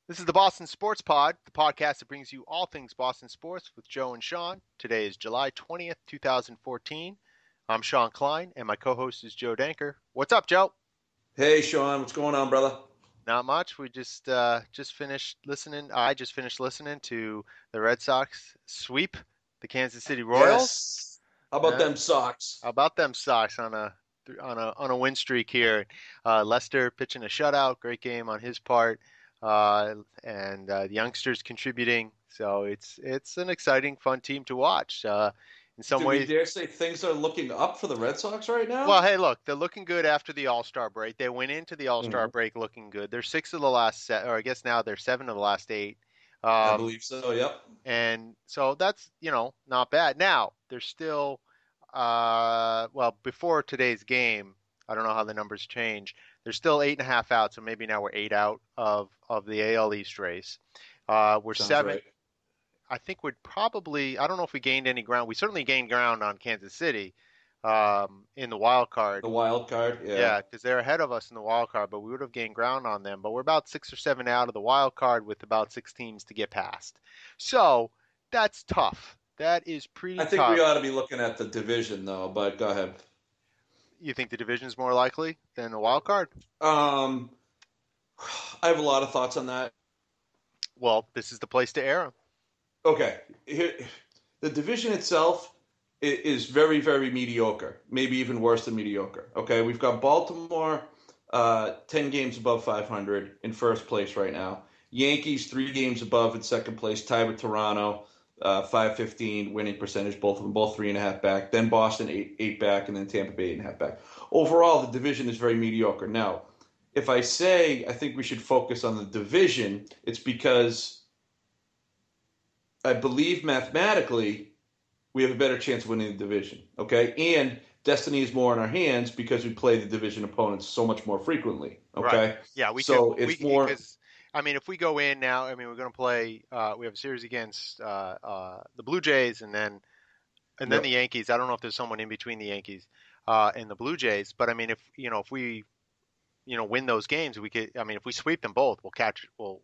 This is the Boston Sports Pod, the podcast that brings you all things Boston sports with Joe and Shawn. Today is July 20th, 2014. I'm Shawn Klein, and my co-host is Joe Danker. What's up, Joe? Hey, Shawn, what's going on, brother? Not much. We just finished listening. I just finished listening to the Red Sox sweep the Kansas City Royals. Yes. How about Uh, them socks? how about them Sox on a win streak here? Lester pitching a shutout, great game on his part, and the youngsters contributing. So it's an exciting, fun team to watch. In some Do we ways, dare say things are looking up for the Red Sox right well, now? hey, look, they're looking good after the All-Star break. They went into the All-Star Mhm. break looking good. They're six of the last set, or I guess now they're seven of the last eight. I Um, believe so, yep. and so that's, not bad. Now, there's still, well, before today's game, I don't know how the numbers change. There's still 8.5 out, so maybe now we're 8 out of the AL East race. We're Sounds seven. right. I think we'd probably, I don't know if we gained any ground. We certainly gained ground on Kansas City in the wild card. The wild card, yeah. Yeah, because they're ahead of us in the wild card, but we would have gained ground on them. But we're about 6 or 7 out of the wild card with about six teams to get past. So that's tough. That is pretty I think we tough. ought to be looking at the division, though, but go ahead. You think the division's more likely than the wild card? Um, I have a lot of thoughts on that. Well, this is the place to air them. Okay, here, the division itself is very, very mediocre, maybe even worse than mediocre. Okay, we've got Baltimore 10 games above 500 in first place right now. Yankees 3 games above in second place, tied with Toronto, 515 winning percentage, both of them, both 3.5 back. Then Boston, eight back, and then Tampa Bay, 8.5 back. Overall, the division is very mediocre. Now, if I say I think we should focus on the division, it's because I believe mathematically we have a better chance of winning the division. Okay, and destiny is more in our hands because we play the division opponents so much more frequently. Right. Okay, Yeah, we could so we it's more because I mean if we go in now, I mean we're going to play we have a series against the Blue Jays and then the yep. Yankees. I don't know if there's someone in between the Yankees and the Blue Jays, but I mean if we win those games, we could. I mean, if we sweep them both, we'll catch. Well,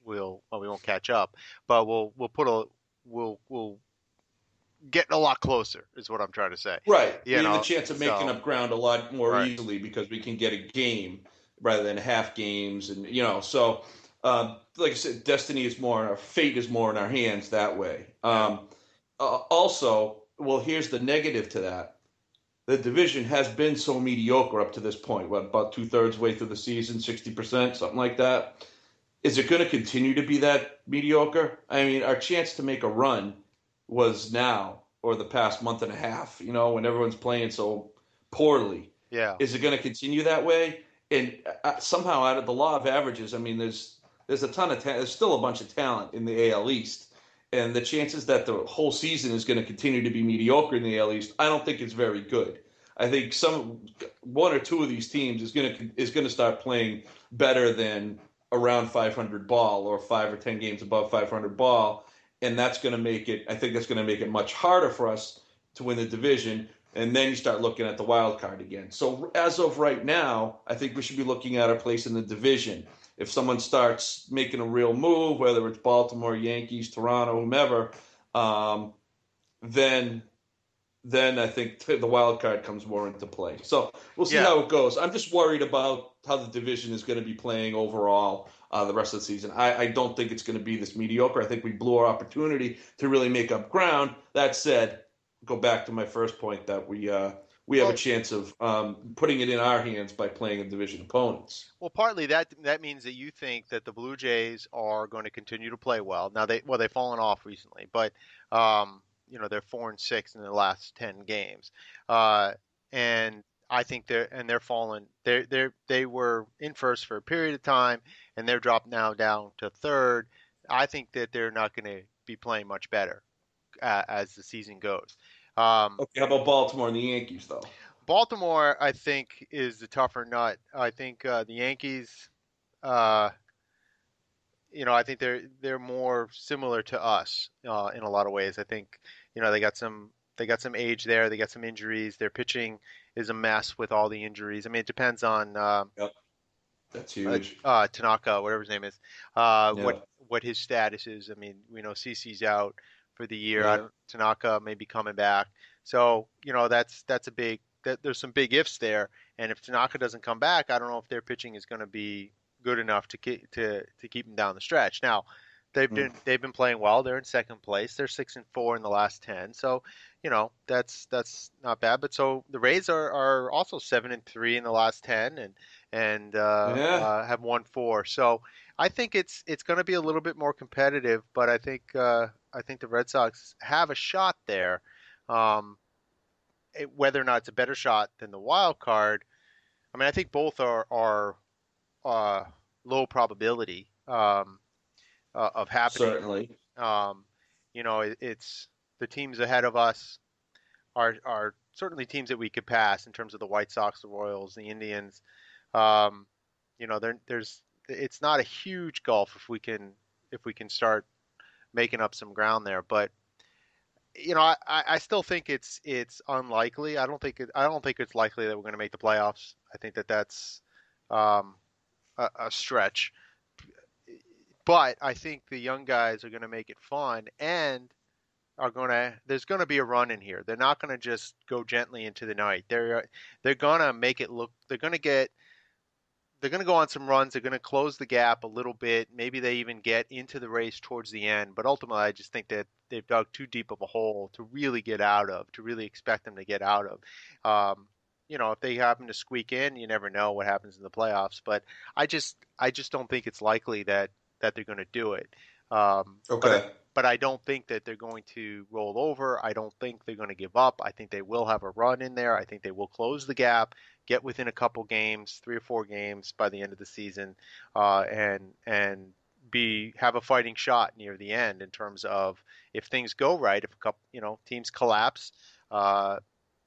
we won't catch up, but we'll get a lot closer. Is what I'm trying to say. Right. You We have the know. chance of making So up ground a lot more right. easily because we can get a game rather than half games, and so like I said, destiny is more, our fate is more in our hands that way. Yeah. Also, well, here's the negative to that. The division has been so mediocre up to this point. What, about 2/3 way through the season, 60%, something like that. Is it going to continue to be that mediocre? I mean, our chance to make a run was now or the past month and a half, when everyone's playing so poorly. Yeah. Is it going to continue that way? And somehow, out of the law of averages, I mean, there's a ton of there's still a bunch of talent in the AL East, and the chances that the whole season is going to continue to be mediocre in the AL East, I don't think it's very good. I think one or two of these teams is going to start playing better than around 500 ball or 5 or 10 games above 500 ball, and that's going to make it. I think that's going to make it much harder for us to win the division. And then you start looking at the wild card again. So as of right now, I think we should be looking at our place in the division. If someone starts making a real move, whether it's Baltimore, Yankees, Toronto, whomever, um, then I think the wild card comes more into play. So we'll see Yeah. how it goes. I'm just worried about how the division is going to be playing overall the rest of the season. I don't think it's going to be this mediocre. I think we blew our opportunity to really make up ground. That said, go back to my first point that we have a Well, chance of putting it in our hands by playing the division opponents. well, partly that means that you think that the Blue Jays are going to continue to play well. Now they've fallen off recently, but they're 4-6 in the last 10 games, and I think they're fallen. They were in first for a period of time, and they're dropped now down to third. I think that they're not going to be playing much better as the season goes. Um, Okay, how about Baltimore and the Yankees though? Baltimore, I think, is the tougher nut. I think the Yankees, uh, I think they're more similar to us in a lot of ways. I think, they got some age there. They got some injuries. Their pitching is a mess with all the injuries. I mean, it depends on Yep. That's huge. Tanaka, whatever his name is, Yeah, what his status is. I mean, we know CC's out for the year. I yeah, don't, Tanaka may be coming back. So, that's a big there's some big ifs there. And if Tanaka doesn't come back, I don't know if their pitching is going to be good enough to keep them down the stretch. Now, mm, they've been playing well. They're in second place. They're 6-4 in the last 10. So, that's not bad. But so the Rays are also 7-3 in the last 10, and yeah. have won four. So I think it's going to be a little bit more competitive, but I think the Red Sox have a shot there. Um, Whether or not it's a better shot than the wild card, I mean, I think both are uh, low probability of happening. Certainly. Um, it's the teams ahead of us are certainly teams that we could pass in terms of the White Sox, the Royals, the Indians. Um, there's it's not a huge gulf if we can start making up some ground there. But I still think it's unlikely. I don't think it's likely that we're going to make the playoffs. I think that's um, a stretch. But I think the young guys are going to make it fun and are going to there's going to be a run in here. They're not going to just go gently into the night. They're going to make it look. They're going to go on some runs. They're going to close the gap a little bit. Maybe they even get into the race towards the end. But ultimately, I just think that they've dug too deep of a hole to really get out of, to really expect them to get out of. If they happen to squeak in, you never know what happens in the playoffs. But I just don't think it's likely that they're going to do it. Um, but Okay. but I don't think that they're going to roll over. I don't think they're going to give up. I think they will have a run in there. I think they will close the gap, get within a couple games, 3 or 4 games by the end of the season, and be have a fighting shot near the end in terms of if things go right, if a couple teams collapse, uh,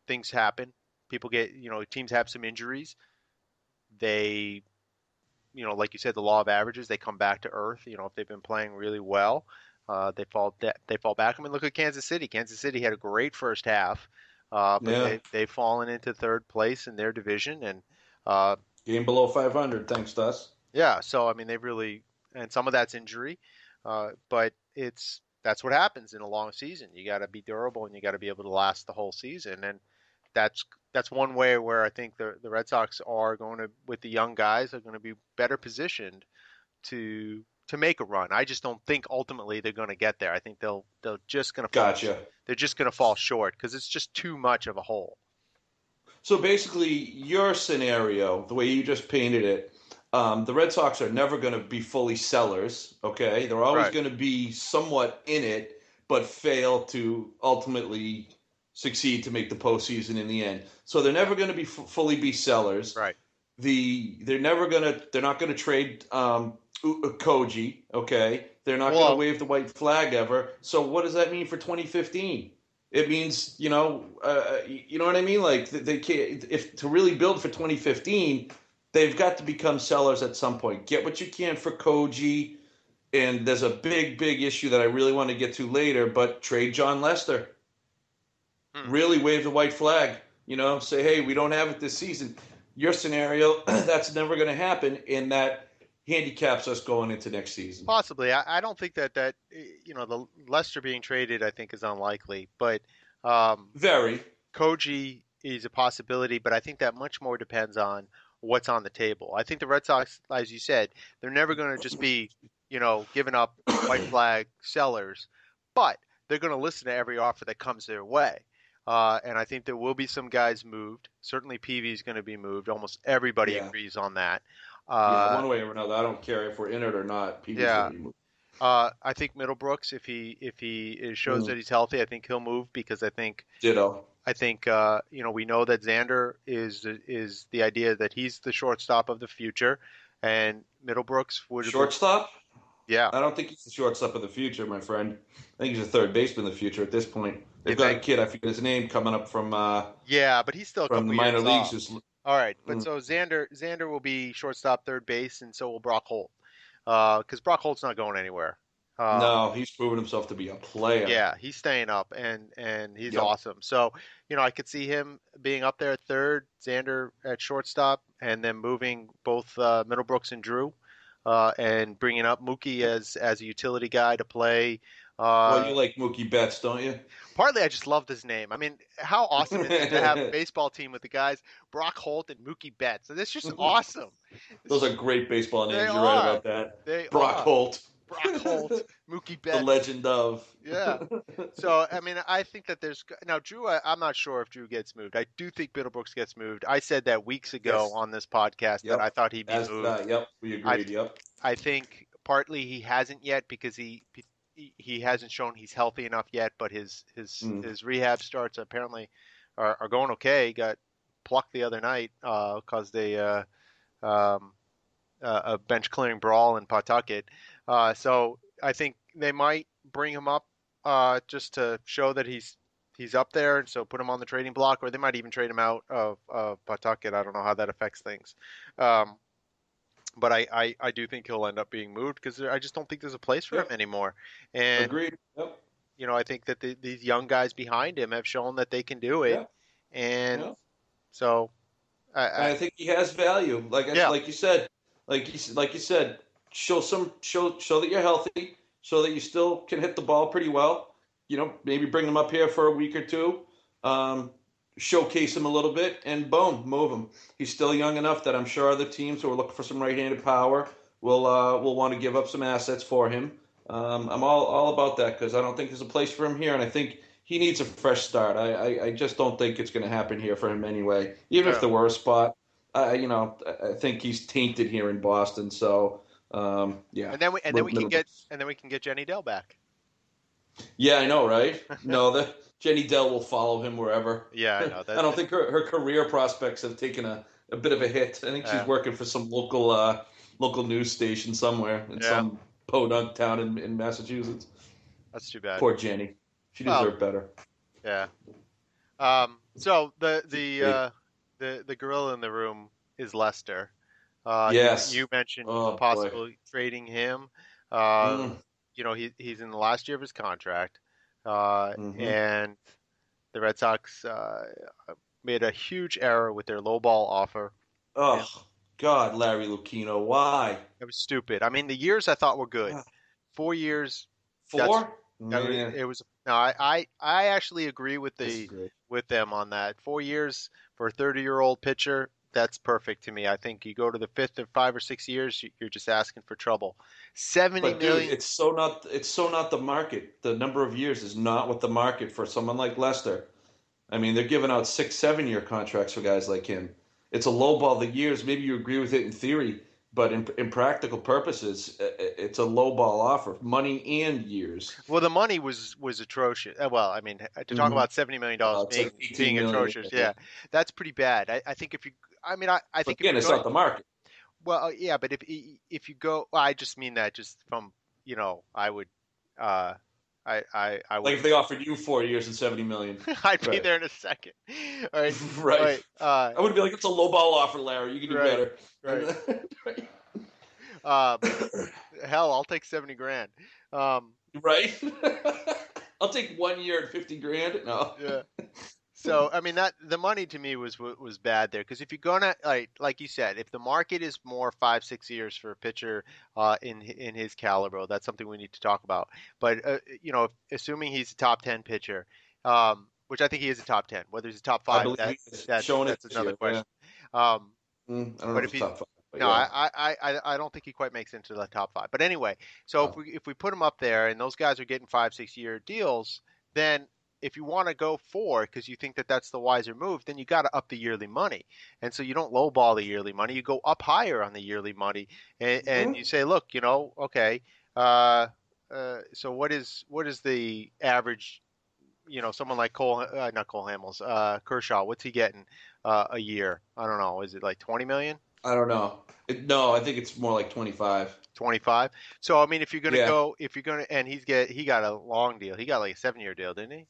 things happen, people get teams have some injuries, they like you said, the law of averages, they come back to earth. If they've been playing really well, they fall back. I mean, look at Kansas City. Kansas City had a great first half, but Yeah. they've fallen into third place in their division, and uh, Game below 500, thanks to us. yeah. So I mean, they've really, and some of that's injury, but that's what happens in a long season. You got to be durable, and you got to be able to last the whole season, and that's that's one way where I think the Red Sox are going to, with the young guys, are going to be better positioned to make a run. I just don't think ultimately they're going to get there. I think they'll just going to fall. Gotcha. They're just going to fall short because it's just too much of a hole. So basically, your scenario, the way you just painted it, the Red Sox are never going to be fully sellers. Okay, they're always Right. going to be somewhat in it, but fail to ultimately succeed to make the postseason in the end. So they're Yeah. never going to be fully be sellers. Right. They're not going to trade Koji. Okay, they're not going to Well, wave the white flag ever. So what does that mean for 2015? It means you know what I mean. Like they can't if to really build for 2015, they've got to become sellers at some point. Get what you can for Koji, and there's a big issue that I really want to get to later. But trade Jon Lester, hmm. really wave the white flag. Say hey, we don't have it this season. Your scenario, that's never going to happen, and that handicaps us going into next season. Possibly. I don't think the Lester being traded I think is unlikely, but um, Very, Koji is a possibility, but I think that much more depends on what's on the table. I think the Red Sox, as you said, they're never going to just be, giving up white flag sellers, but they're going to listen to every offer that comes their way. And I think there will be some guys moved. Certainly, PV is going to be moved. Almost everybody yeah, agrees on that. yeah. Uh, One way or another, I don't care if we're in it or not. PV's going yeah, to be moved. I think Middlebrooks, if he shows Mm, that he's healthy, I think he'll move because ditto. I think we know that Xander is the idea that he's the shortstop of the future, and Middlebrooks would Shortstop? yeah. I don't think he's the shortstop of the future, my friend. I think he's a third baseman of the future at this point. You They've got a think? kid, I forget his name, coming up Yeah, but he's still a from couple the minor years leagues. off. Who's, All right, but mm, so Xander will be shortstop, third base, and so will Brock Holt, because Brock Holt's not going anywhere. No, he's proven himself to be a player. Yeah, he's staying up and he's Yep. awesome. So, I could see him being up there at third, Xander at shortstop, and then moving both Middlebrooks and Drew, and bringing up Mookie as a utility guy to play. Well, Uh, you like Mookie Betts, don't you? Partly, I just love his name. I mean, how awesome is it to have a baseball team with the guys Brock Holt and Mookie Betts? And it's just awesome. Those It's are just, great baseball they names. You're right are. about that. They Brock are. Holt, Brock Holt, Mookie the Betts. legend of. Yeah. So, I mean, I think that there's now Drew. I'm not sure if Drew gets moved. I do think Middlebrooks gets moved. I said that weeks ago Yes. on this podcast that Yep. I thought he'd be As did I. moved. Yep. We I agreed. Yep. I think partly he hasn't yet because he hasn't shown he's healthy enough yet. But Mm. his rehab starts apparently are going okay. He got plucked the other night because they um, a bench clearing brawl in Pawtucket. So I think they might bring him up just to show that he's up there, and so put him on the trading block, or they might even trade him out of Pawtucket. I don't know how that affects things. Um, but I do think he'll end up being moved because I just don't think there's a place for him Yep. anymore. And Agreed. Yep. I think that these young guys behind him have shown that they can do it, Yep. and Yep. so And I I think he has value. yeah, Like you said, like you said, show that you're healthy, show that you still can hit the ball pretty well. Maybe bring him up here for a week or two, um, showcase him a little bit, and boom, move him. He's still young enough that I'm sure other teams who are looking for some right-handed power will want to give up some assets for him. I'm all about that because I don't think there's a place for him here, and I think he needs a fresh start. I just don't think it's going to happen here for him anyway. Even if yeah. there were a spot, I think he's tainted here in Boston. So, yeah, Middlebrooks. And then we can get Jenny Dell back. Yeah, I know, right? No, the Jenny Dell will follow him wherever. Yeah, I know I that. don't think her career prospects have taken a bit of a hit. I think she's Yeah, working for some local news station somewhere in yeah, some podunk town in Massachusetts. that's too bad. Poor Jenny. She Well, deserved better. yeah. So Hey, the gorilla in the room is Lester. You yes. mentioned Oh boy. possibly trading him. Uh, Mm, he's in the last year of his contract, hmm and the Red Sox made a huge error with their low ball offer. And Oh God, Larry Lucchino. Why? it was stupid. I mean, the years I thought were good. Ah, 4 years, that's Four? that was Man, it was no, I actually agree disagree. with them on that. 4 years for a 30-year-old pitcher, that's perfect to me. I think you go to the fifth or 5 or 6 years, you're just asking for trouble. 70 But dude, million. it's so not the market. The number of years is not what the market for someone like Lester. I mean, they're giving out 6, 7 year contracts for guys like him. It's a low ball the years. Maybe you agree with it in theory, but in practical purposes, it's a low ball offer, money and years. Well, the money was atrocious. Well, I mean, to talk Mm-hmm. about $70 It's like being 18 million. atrocious, Yeah. yeah, that's pretty bad. I think if you, I mean, I But think if again, you're it's going, not the market. well, yeah, but if you go, well, I just mean that just from, I would, uh, I Like would, if they offered you 4 years and 70 million. I'd be Right. there in a second. All right, all Right. right, I would be like, it's a low ball offer, Larry. You can do right, better. And right. Um, Hell, I'll take 70 grand. Um, right? I'll take 1 year at 50 grand. No. yeah. So I mean that the money to me was bad there because if you're gonna like you said, if the market is more 5 6 years for a pitcher in his caliber, that's something we need to talk about. But assuming he's a top 10 pitcher, which I think he is a top 10, whether he's a top I five, believe he's showing it that's this another year. Yeah. question. Um, I don't know but if if it's he's top five, but no, yeah. I don't think he quite makes it into the top five. But anyway, so Oh. if we put him up there and those guys are getting 5 6 year deals, then if you want to go for because you think that that's the wiser move, then you got to up the yearly money. And so you don't lowball the yearly money, you go up higher on the yearly money, and Mhm. you say, look, okay, uh, so what is the average? Someone like not Cole Hamels, Kershaw, what's he getting a year? I don't know. Is it like 20 million? I don't know. No, I think it's more like 25. 25. So I mean, Yeah, if you're gonna, and he got a long deal. He got like a 7 year deal, didn't he?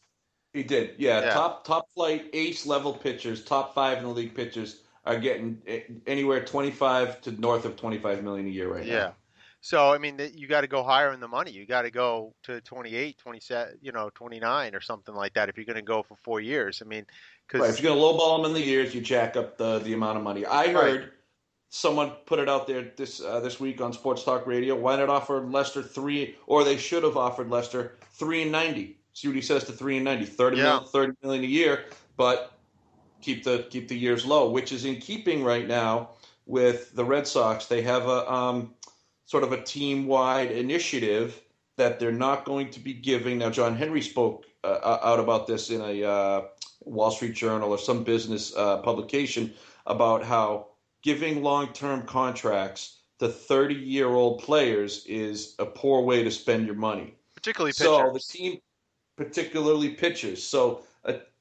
he did. Yeah, Yeah, top flight ace level pitchers, top five in the league pitchers are getting anywhere 25 to north of 25 million a year right yeah. now. So I mean, you got to go higher in the money. You got to go to 28, 27, 29 or something like that if you're going to go for 4 years. I mean, Right. If because you're going to lowball them in the years, you jack up the amount of money. I right, heard someone put it out there this week on Sports Talk Radio. Why not offer Lester three, or they should have offered Lester 3 and 90. See what he says to 3 and 90, yeah, 30 million a year, but keep the years low, which is in keeping right now with the Red Sox. They have a sort of a team wide initiative that they're not going to be giving. Now, John Henry spoke out about this in a Wall Street Journal or some business publication about how giving long term contracts to 30-year-old players is a poor way to spend your money. particularly So the pitchers. team, particularly pitchers. So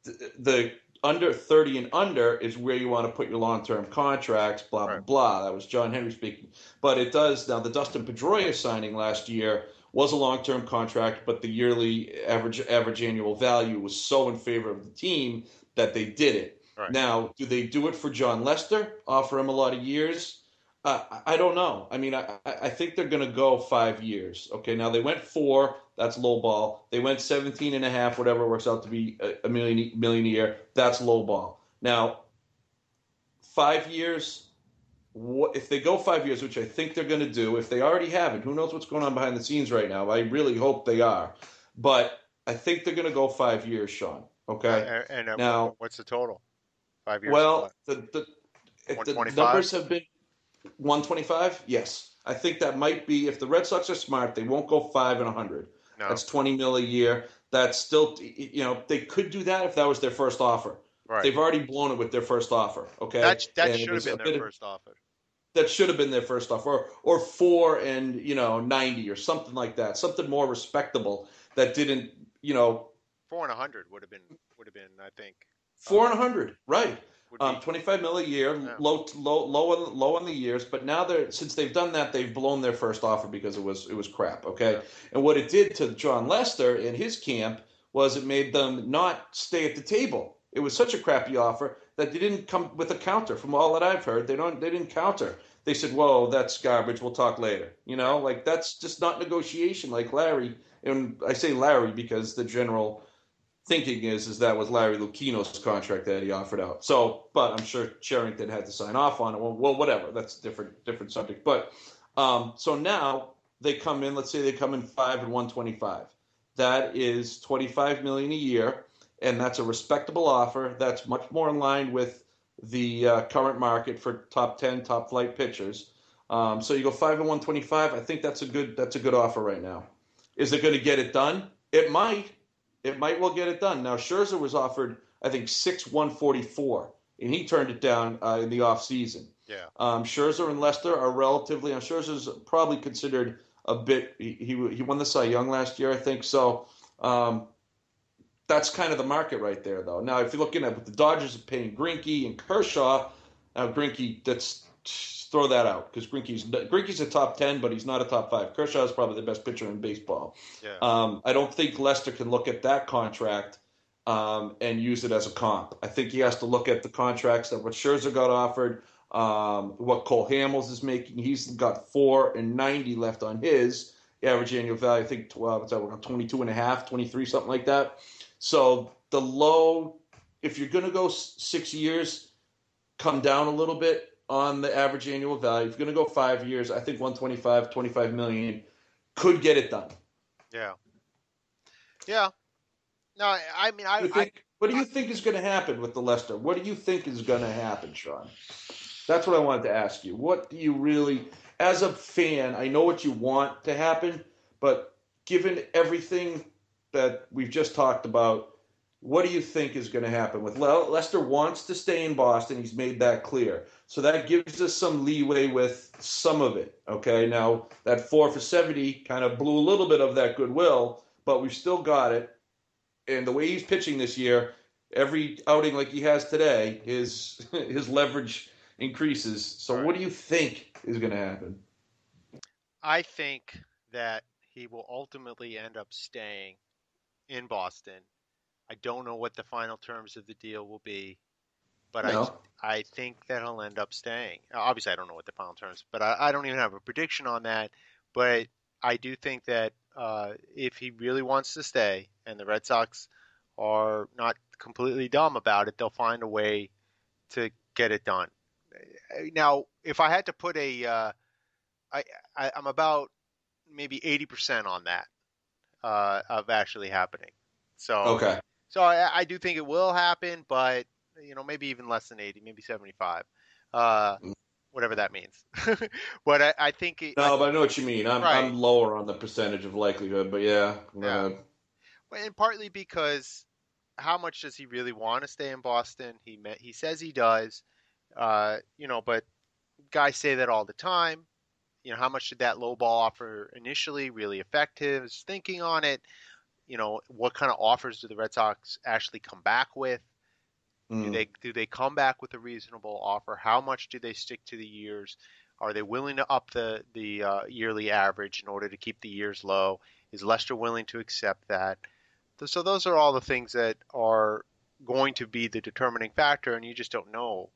the under 30 and under is where you want to put your long-term contracts, blah, blah, Right. blah. That was John Henry speaking. But it does, now the Dustin Pedroia signing last year was a long-term contract, but the yearly average annual value was so in favor of the team that they did it. Right. Now, do they do it for Jon Lester, offer him a lot of years? I don't know. I mean, I think they're going to go 5 years. Okay, now they went four. That's low ball. They went 17 and a half, whatever it works out to be a million a year. That's low ball. Now, 5 years. If they go 5 years, which I think they're going to do, if they already haven't, who knows what's going on behind the scenes right now? I really hope they are, but I think they're going to go 5 years, Sean. Okay. And Now, what's the total? 5 years of well, what? if the 125. numbers have been 125, yes. I think that might be, if the Red Sox are smart, they won't go 5 and 100. No. That's 20 mil a year. That's still, they could do that if that was their first offer. Right. They've already blown it with their first offer, okay? That And it should have was been a their bit of, first offer. that should have been their first offer, or 4 and 90 or something like that, something more respectable that didn't, 4 and 100 would have been I think, uh, 4 and 100, right? would be 25 mil a year, yeah. low on the years. But now since they've done that, they've blown their first offer because it was crap. Okay, Yeah. and what it did to Jon Lester and his camp was it made them not stay at the table. It was such a crappy offer that they didn't come with a counter. From all that I've heard, they didn't counter. They said, "Whoa, that's garbage. We'll talk later." Right. Like that's just not negotiation. Like Larry, and I say Larry because the general thinking is that was Larry Lucchino's contract that he offered out. So, but I'm sure Sherrington had to sign off on it. Well, whatever. That's different subject. But so now they come in. Let's say they come in 5 and 125. That is 25 million a year, and that's a respectable offer. That's much more in line with the current market for top 10, top flight pitchers. So you go 5 and 125. I think that's a good offer right now. Is it going to get it done? It might. It might well get it done. Now Scherzer was offered, I think, 6 144, and he turned it down in the off season. Yeah. Scherzer and Lester are relatively. Scherzer's probably considered a bit. He won the Cy Young last year, I think. So that's kind of the market right there, though. Now, if you're looking at what the Dodgers are paying Greinke and Kershaw, now Greinke, that's throw that out because Greinke's a top 10, but he's not a top 5. Kershaw is probably the best pitcher in baseball. Yeah. I don't think Lester can look at that contract and use it as a comp. I think he has to look at the contracts that what Scherzer got offered, what Cole Hamels is making. He's got 4 and 90 left on his average annual value. I think 22 and a half, 23, something like that. So the low, if you're going to go 6 years, come down a little bit on the average annual value. If you're going to go 5 years, I think 125, 25 million could get it done. Yeah. Yeah. No, I mean, What do you think is going to happen with the Lester? What do you think is going to happen, Sean? That's what I wanted to ask you. What do you really, as a fan, I know what you want to happen, but given everything that we've just talked about, what do you think is going to happen with Lester wants to stay in Boston. He's made that clear. So that gives us some leeway with some of it. Okay. Now that 4 for 70 kind of blew a little bit of that goodwill, but we've still got it. And the way he's pitching this year, every outing like he has today, his leverage increases. So right. what do you think is going to happen? I think that he will ultimately end up staying in Boston. I don't know what the final terms of the deal will be, but No. I think that he'll end up staying. Obviously, I don't know what the final terms, but I don't even have a prediction on that. but I do think that if he really wants to stay, and the Red Sox are not completely dumb about it, they'll find a way to get it done. Now, if I had to put I, I'm about maybe 80% on that of actually happening. So, Okay. I do think it will happen, but maybe even less than 80, maybe 75, uh, whatever that means. But I think No, but I know what you mean. I'm right, lower on the percentage of likelihood, but yeah. yeah, and partly because how much does he really want to stay in Boston? He says he does, but guys say that all the time. How much did that low ball offer initially really affect his thinking on it? What kind of offers do the Red Sox actually come back with? Do Mm, they come back with a reasonable offer? How much do they stick to the years? Are they willing to up the yearly average in order to keep the years low? Is Lester willing to accept that? So those are all the things that are going to be the determining factor, and you just don't know.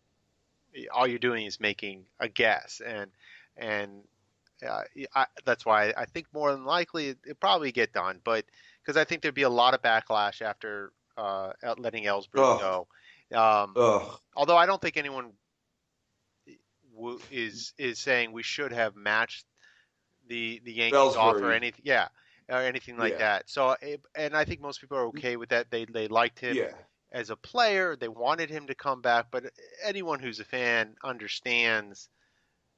All you're doing is making a guess, and that's why I think more than likely it probably get done. But because I think there'd be a lot of backlash after letting Ellsbury ugh, go. Um, ugh. Although I don't think anyone is saying we should have matched the Yankees offer Ellsbury. anything, yeah, or anything like Yeah. that. So, and I think most people are okay with that. They liked him Yeah. as a player. They wanted him to come back, but anyone who's a fan understands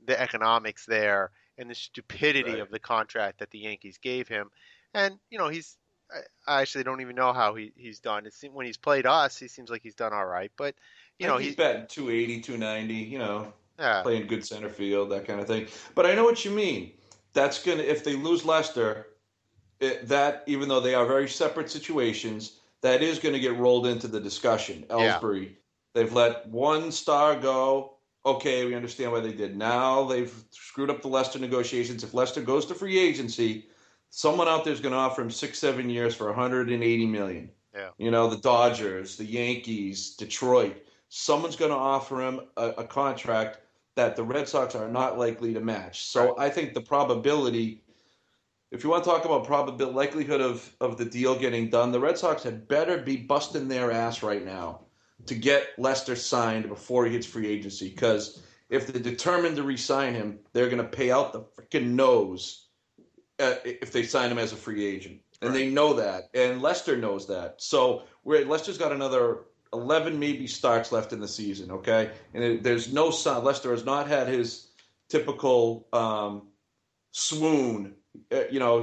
the economics there and the stupidity Right. of the contract that the Yankees gave him. And he's I actually don't even know how he's done. When he's played us, he seems like he's done all right. But I think he's he batting 280, 290, yeah playing good center field, that kind of thing. But I know what you mean. That's going to, if they lose Lester, that, even though they are very separate situations, that is going to get rolled into the discussion. yeah Ellsbury, they've let one star go. Okay, we understand why they did. Now they've screwed up the Lester negotiations. If Lester goes to free agency, someone out there is going to offer him 6, 7 years for 180 million. yeah The Dodgers, the Yankees, Detroit. Someone's going to offer him a contract that the Red Sox are not likely to match. right So I think the probability, if you want to talk about probability likelihood of the deal getting done, the Red Sox had better be busting their ass right now to get Lester signed before he hits free agency. Because if they're determined to re-sign him, they're going to pay out the freaking nose if they sign him as a free agent, and right they know that, and Lester knows that. So Lester's got another 11 maybe starts left in the season. Okay, and there's no sign. Lester has not had his typical swoon.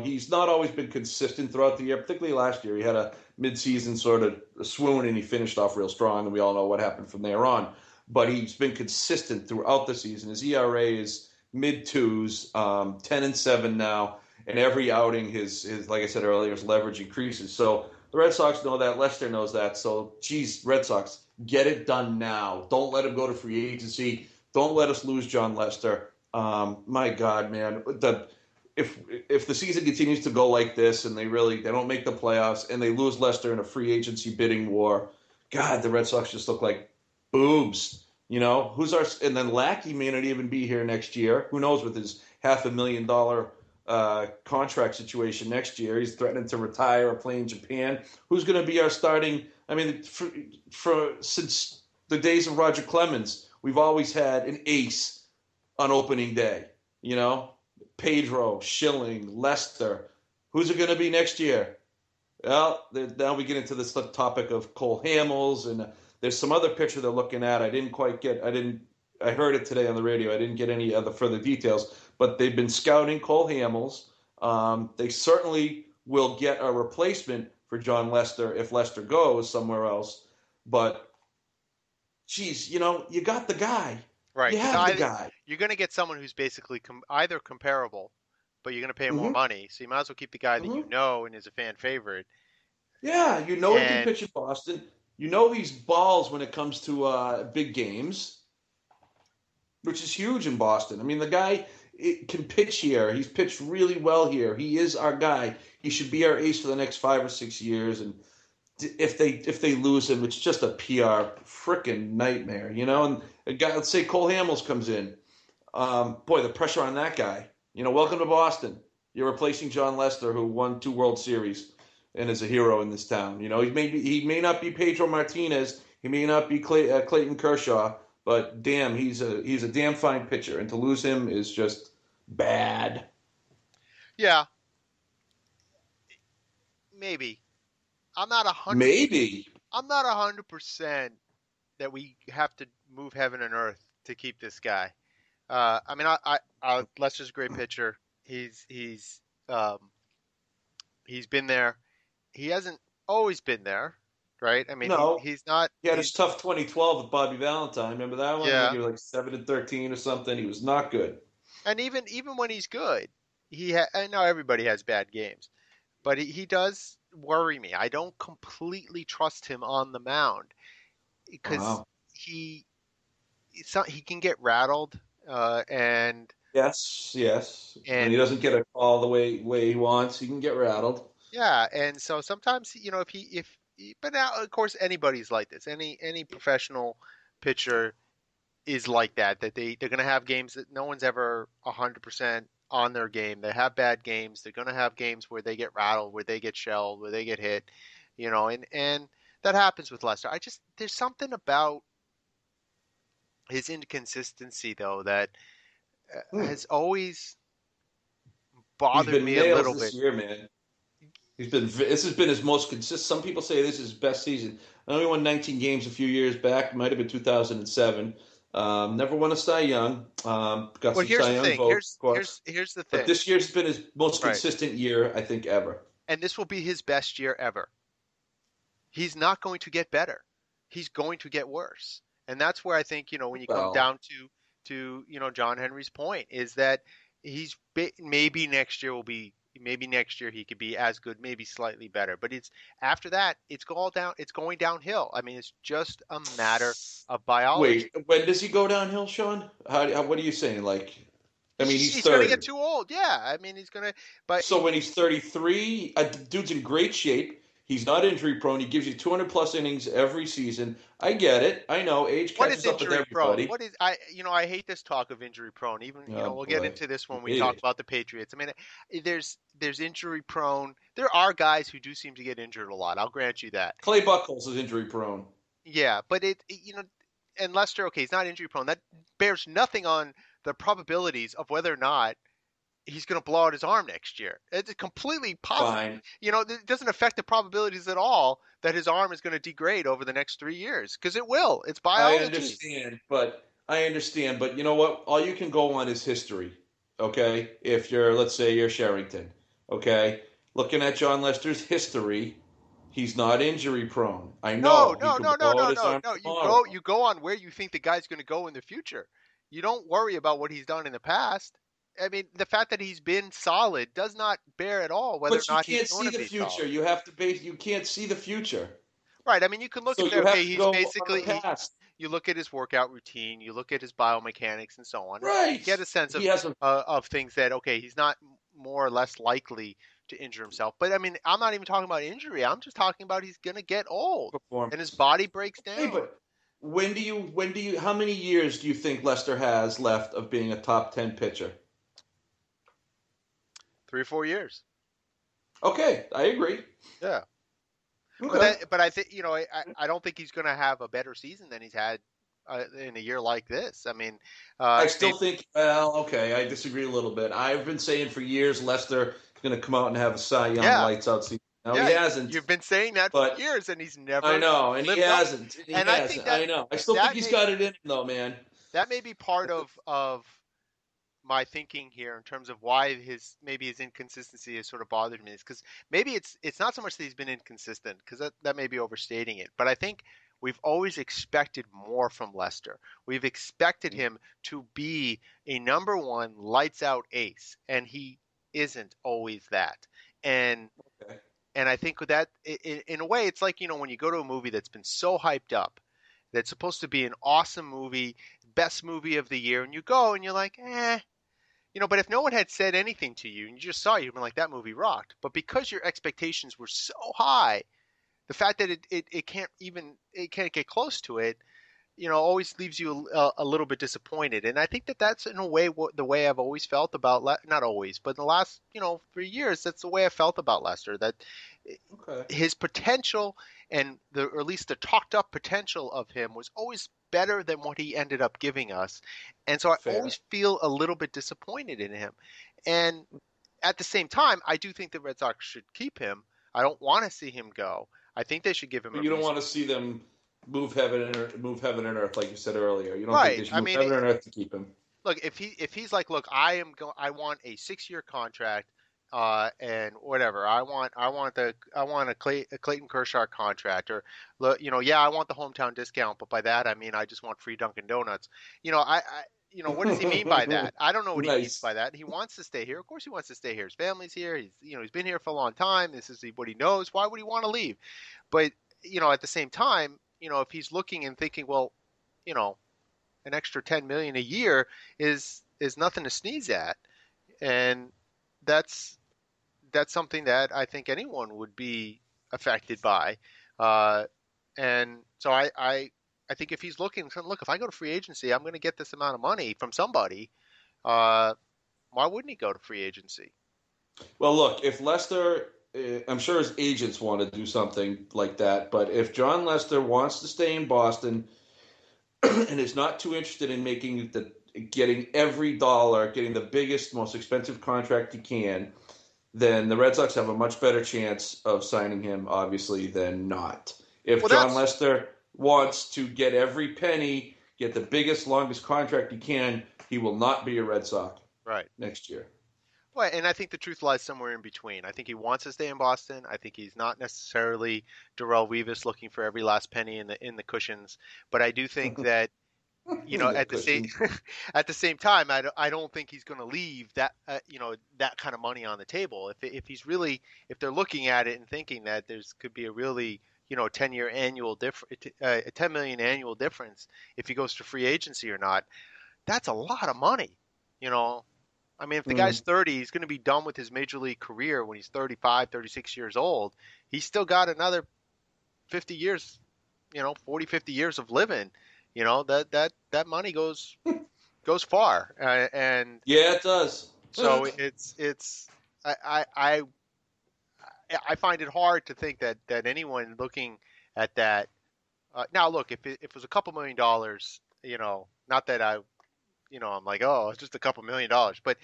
He's not always been consistent throughout the year, particularly last year. He had a midseason sort of swoon and he finished off real strong, and we all know what happened from there on. But he's been consistent throughout the season. His ERA is mid twos, 10-7 now, and every outing, his like I said earlier, his leverage increases. So the Red Sox know that. Lester knows that. So, geez, Red Sox, get it done now. Don't let him go to free agency. Don't let us lose Jon Lester. My God, man, if the season continues to go like this and they don't make the playoffs and they lose Lester in a free agency bidding war, God, the Red Sox just look like boobs. Who's our and then Lackey may not even be here next year. Who knows with his $500,000 contract situation next year? He's threatening to retire or play in Japan. Who's going to be our starting? I mean, for since the days of Roger Clemens, we've always had an ace on opening day. You know, Pedro, Schilling, Lester. Who's it going to be next year? Well, now we get into this topic of Cole Hamels, and there's some other pitcher they're looking at. I heard it today on the radio. I didn't get any other further details, but they've been scouting Cole Hamels. They certainly will get a replacement for Jon Lester if Lester goes somewhere else. But, geez, you got the guy. right You because have the I guy. you're going to get someone who's basically either comparable, but you're going to pay him more Mm-hmm. money, so you might as well keep the guy that Mm-hmm. and is a fan favorite. Yeah, he can And pitch in Boston. He's balls when it comes to big games, which is huge in Boston. I mean, the guy can pitch here. He's pitched really well here. He is our guy. He should be our ace for the next 5 or 6 years. And if they lose him, it's just a PR freaking nightmare. And a guy, let's say Cole Hamels comes in. Boy, the pressure on that guy. Welcome to Boston. You're replacing Jon Lester, who won 2 World Series and is a hero in this town. He may not be Pedro Martinez, he may not be Clayton Kershaw, but damn, he's a damn fine pitcher, and to lose him is just bad. Yeah, maybe. I'm not 100. Maybe. I'm not 100% that we have to move heaven and earth to keep this guy. I mean, Lester's a great pitcher. Um, he's been there. He hasn't always been there, right? I mean, No, he's not. he had his tough 2012 with Bobby Valentine. Remember that one? I think Yeah, he was like 7-13 or something. He was not good. and even when he's good, I know everybody has bad games, but he does worry me. I don't completely trust him on the mound because Wow. he he can get rattled, and Yes, yes. When he and doesn't get a call the way he wants, he can get rattled. yeah, and so sometimes but now of course anybody's like this. Any professional pitcher is like that. That they're going to have games that no one's ever 100% on their game. They have bad games. They're going to have games where they get rattled, where they get shelled, where they get hit, and that happens with Lester. There's something about his inconsistency though that Hmm. has always He's bothered been me a nails little this bit. year, man. This has been his most consistent. Some people say this is his best season. I know he won 19 games a few years back. Might have been 2007. Never won a Cy Young. Got Well, some here's Cy the Young thing. votes, of course. Here's the But thing. this year's been his most Right. consistent year, I think, ever. And this will be his best year ever. He's not going to get better. He's going to get worse. And that's where I think, when you come Well, down to John Henry's point is that maybe next year maybe next year he could be as good, maybe slightly better. But it's after that, it's going downhill. I mean, it's just a matter of biology. wait. When does he go downhill, Sean? What are you saying? Like, I mean, he's He's going to get 30. too old. Yeah. I mean, he's going to, but So when he's 33, dude's in great shape. He's not injury prone. He gives you 200 plus innings every season. I get it. I know age what is catches up with injury prone? everybody. I hate this talk of injury prone. Even, Oh we'll get boy, into this you when we hate talk it. about the Patriots. I mean, there's injury prone. There are guys who do seem to get injured a lot. I'll grant you that. Clay Buchholz is injury prone. Yeah, but and Lester, okay, he's not injury prone. That bears nothing on the probabilities of whether or not he's going to blow out his arm next year. It's completely positive. Fine, It doesn't affect the probabilities at all that his arm is going to degrade over the next 3 years because it will. It's biology. I understand, but you know what? All you can go on is history. Okay, if you're, let's say, you're Sherrington. Okay, looking at John Lester's history, he's not injury prone. I No, know he no, could no, no, blow out no, his no, arm no. tomorrow. You go on where you think the guy's going to go in the future. You don't worry about what he's done in the past. I mean, the fact that he's been solid does not bear at all whether or But you not he's can't going see to the be future. solid. You have to base. You can't see the future. Right. I mean, you can look So at you okay, have to he's go on the basically past. you look at his workout routine, you look at his biomechanics and so on, and you Right. get a sense He has a of things that okay, he's not more or less likely to injure himself. But I mean, I'm not even talking about injury. I'm just talking about he's going to get old and his performance. body breaks Hey, down. but how many years do you think Lester has left of being a top 10 pitcher? 3 or 4 years. Okay, I agree. Yeah. Okay. But I think I don't think he's going to have a better season than he's had in a year like this. I mean, I still maybe think, well, okay, I disagree a little bit. I've been saying for years Lester is going to come out and have a Cy Young yeah, lights out season. No, he yeah. hasn't, You've been saying that for but years, and he's I never know, and he lived up. hasn't. And he And I think hasn't. I know. I still think that he's may got it in him, though, man. that may be part of my thinking here in terms of why his inconsistency has sort of bothered me is because maybe it's not so much that he's been inconsistent because that may be overstating it, but I think we've always expected more from Lester. We've expected him to be a number one lights out ace, and he isn't always that. And Okay. and I think with that, in a way, it's like when you go to a movie that's been so hyped up, that's supposed to be an awesome movie, best movie of the year, and you go and you're like, eh, but if no one had said anything to you and you just saw it, you'd be like, that movie rocked. But because your expectations were so high, the fact that it can't get close to it, always leaves you a little bit disappointed. And I think that that's in a way the way I've always felt about not always, but in the last 3 years, that's the way I felt about Lester. That Okay, his potential and or at least the talked up potential of him was always better than what he ended up giving us. And so I fair. always feel a little bit disappointed in him. And at the same time, I do think the Red Sox should keep him. I don't want to see him go. I think they should give him But a you don't reason. want to see them move heaven and earth, like you said earlier. You don't think Right. they should I move mean, heaven and earth to keep him. look, if he's like, look, I want a 6 year contract, and whatever, I want a Clayton Kershaw contract, or look, yeah, I want the hometown discount, but by that I mean I just want free Dunkin' Donuts. What does he mean by that? I don't know what he means Nice. by that. He wants to stay here. Of course, he wants to stay here. His family's here. He's been here for a long time. This is what he knows. Why would he want to leave? But at the same time, if he's looking and thinking, well, you know an extra 10 million a year is nothing to sneeze at, and that's something that I think anyone would be affected by. uh, and so I think if he's looking, so look, if I go to free agency, I'm going to get this amount of money from somebody. uh, why wouldn't he go to free agency? Well, look, if Lester, I'm sure his agents want to do something like that, but if Jon Lester wants to stay in Boston and is not too interested in getting every dollar, getting the biggest, most expensive contract he can, then the Red Sox have a much better chance of signing him, obviously, than not. If Well, Jon that's Lester wants to get every penny, get the biggest, longest contract he can, he will not be a Red Sox right. next year. Well, and I think the truth lies somewhere in between. I think he wants to stay in Boston. I think he's not necessarily Darrell Revis looking for every last penny in the cushions. But I do think that In the at the same cushions. at the same time, I don't think he's going to leave that kind of money on the table. If they're looking at it and thinking that there's could be a really 10-year annual a 10 million annual difference if he goes to free agency or not, that's a lot of money. You know, I mean, if the guy's Mm. 30, he's going to be done with his major league career when he's 35, 36 years old. He's still got another 50 years, 40, 50 years of living. That money goes far. And Yeah, it does. so I, I I I find it hard to think that anyone looking at that, now look, if it was a couple $1 million, not that I'm like, oh, it's just a couple $1 million, but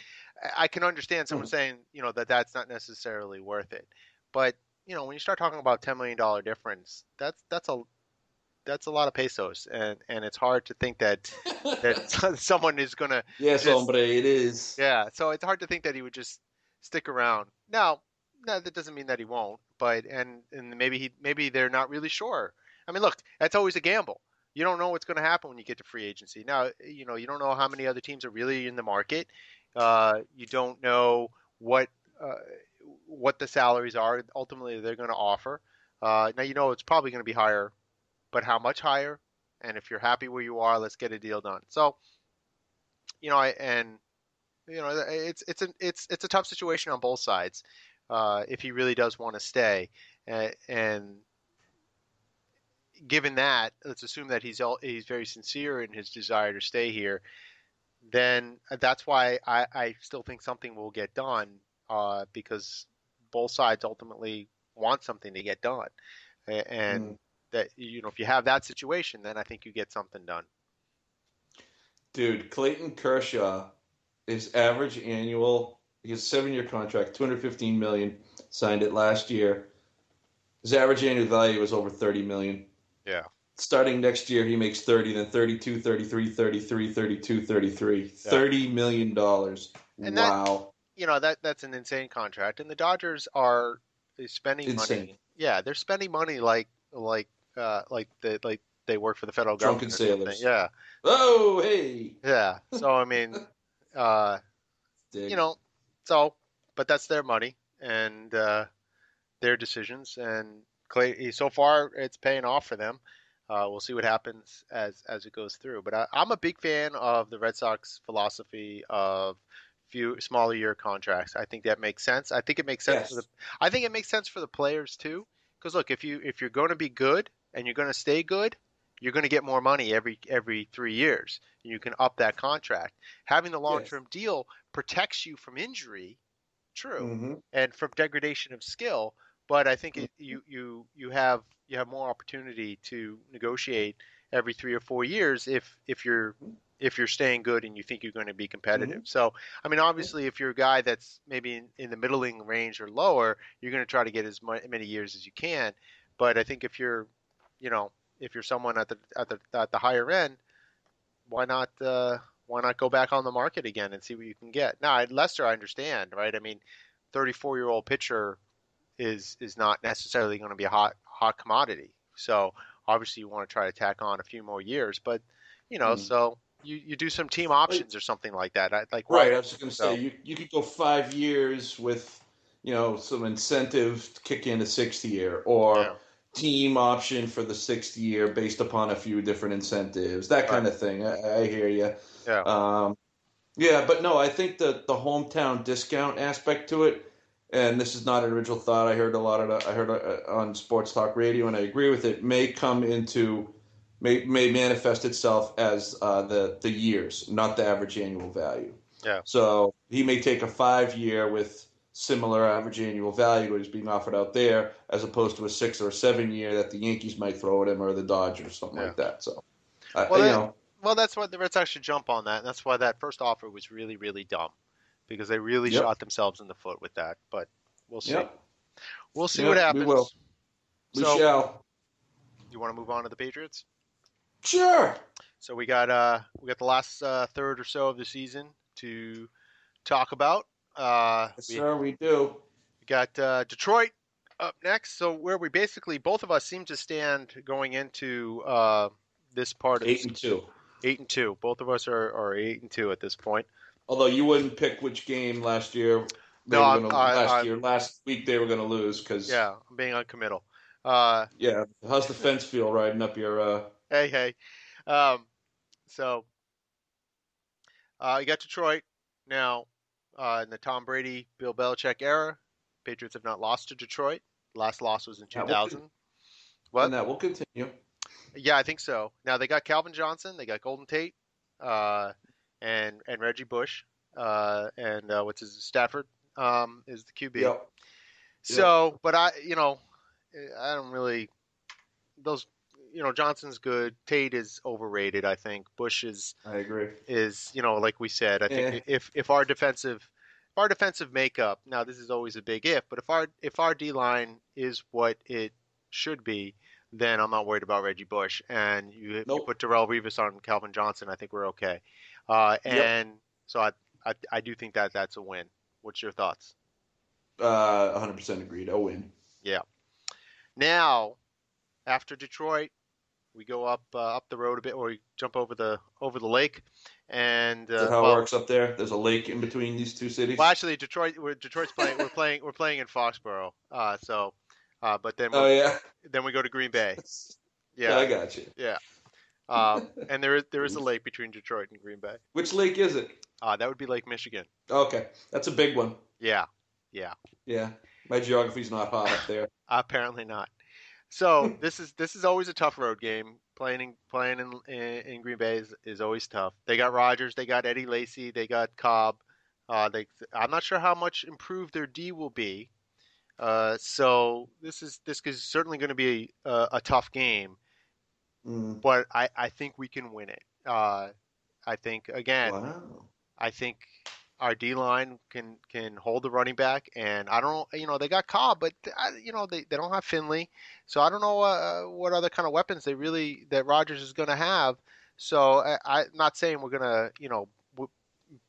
I can understand someone saying, that that's not necessarily worth it. But when you start talking about $10 million difference, that's a lot of pesos, and it's hard to think that someone is gonna Yes, just, hombre, it is. yeah. So it's hard to think that he would just stick around. Now, no, that doesn't mean that he won't, but and maybe they're not really sure. I mean, look, that's always a gamble. You don't know what's going to happen when you get to free agency. Now, you don't know how many other teams are really in the market. You don't know uh, what the salaries are ultimately they're going to offer. Now, it's probably going to be higher, but how much higher? And if you're happy where you are, let's get a deal done. So, and it's a tough situation on both sides. If he really does want to stay, and given that, let's assume that he's very sincere in his desire to stay here, then that's why I still think something will get done, because both sides ultimately want something to get done. And Mm. that, if you have that situation, then I think you get something done. Dude, Clayton Kershaw, his average annual, his 7-year contract, 215 million, signed it last year. His average annual value was over 30 million. Yeah. Starting next year, he makes 30, then 32, 33, 33, 32, 33. Yeah. $30 million. And that, Wow. that's an insane contract. And the Dodgers are spending Insane. money. Yeah, they're spending money like they work for the federal Drunken government or something. sailors. Yeah. Oh, hey. Yeah. So I mean, uh, you Dig. know, so but that's their money and their decisions. And Clay, so far it's paying off for them. We'll see what happens as it goes through. But I'm a big fan of the Red Sox philosophy of few smaller year contracts. I think that makes sense. Yes. I think it makes sense for the players too. Because look, if you're going to be good and you're going to stay good, you're going to get more money every 3 years. You can up that contract. Having the Yes. long-term deal protects you from injury, true, Mm-hmm. and from degradation of skill. But I think you have more opportunity to negotiate every 3 or 4 years if you're staying good and you think you're going to be competitive. Mm-hmm. So I mean, obviously, if you're a guy that's maybe in the middling range or lower, you're going to try to get as many years as you can. But I think you know, if you're someone at the higher end, why not why not go back on the market again and see what you can get? Now, Lester, I understand, right? I mean, 34-year-old pitcher is not necessarily going to be a hot commodity. So obviously, you want to try to tack on a few more years, but Mm. so you do some team Like, options or something like that. Like why? right. I was just going to say So you could go 5 years with, some incentive to kick in a sixth year, or yeah, team option for the sixth year based upon a few different incentives, that right, kind of thing. I hear you. yeah, Um, yeah, but no, I think that the hometown discount aspect to it, and this is not an original thought. I heard a lot of I heard on sports talk radio, and I agree with it. May manifest itself as the years, not the average annual value. yeah, So he may take a 5 year with similar average annual value to what is being offered out there, as opposed to a 6 or 7 year that the Yankees might throw at him, or the Dodgers, something yeah. like that. So, Well, that's why the Red Sox should jump on that. And that's why that first offer was really, really dumb because they really yep, shot themselves in the foot with that. But we'll see. yep, We'll see what yep. We will. happens. We So, shall. you want to move on to the Patriots? Sure. So we got the last third or so of the season to talk about. Yes, We sir, we do. got Detroit up next. So where we basically both of us seem to stand going into this part of the 8-2. 8-2. Both of us are 8-2 at this point. Although you wouldn't pick which game last year they No, were I'm going to I last week they were going to lose because yeah, I'm being uncommittal. Uh, yeah, how's the fence feel riding up your hey, hey. Um, so you got Detroit now in the Tom Brady, Bill Belichick era. Patriots have not lost to Detroit. Last loss was in that will 2000. and What? that will continue. Yeah, I think so. Now they got Calvin Johnson, they got Golden Tate, uh, and Reggie Bush, and what's his Stafford is the QB. Yep. Yep. So, but I don't really those. Johnson's good. Tate is overrated. I think Bush I agree. is like we said. I think Eh. if our defensive makeup. Now this is always a big if, but if our D line is what it should be, then I'm not worried about Reggie Bush. And you Nope. put Darrell Revis on Calvin Johnson, I think we're okay. Yep. And so I do think that that's a win. What's your thoughts? 100% agreed. A win. Yeah. Now after Detroit, we go up the road a bit, or we jump over the lake, and Is that how it works up there? There's a lake in between these two well, cities. actually, Detroit's playing. We're playing in Foxborough. But then Oh yeah. we go to Green Bay. Yeah, Yeah, I got you. yeah. And there is a lake between Detroit and Green Bay. Which lake is it? That would be Lake Michigan. Okay, that's a big one. Yeah, yeah. Yeah, my geography's not hot up there. Apparently not. So this is always a tough road game. Playing in Green Bay is always tough. They got Rodgers, they got Eddie Lacy, they got Cobb. I'm not sure how much improved their D will be. So this is certainly going to be a tough game, Mm. but I think we can win it. I think again, Wow. I think our D line can hold the running back, and I don't know, they got Cobb, but they don't have Finley, so I don't know what other kind of weapons that Rodgers is going to have. So I'm not saying we're going to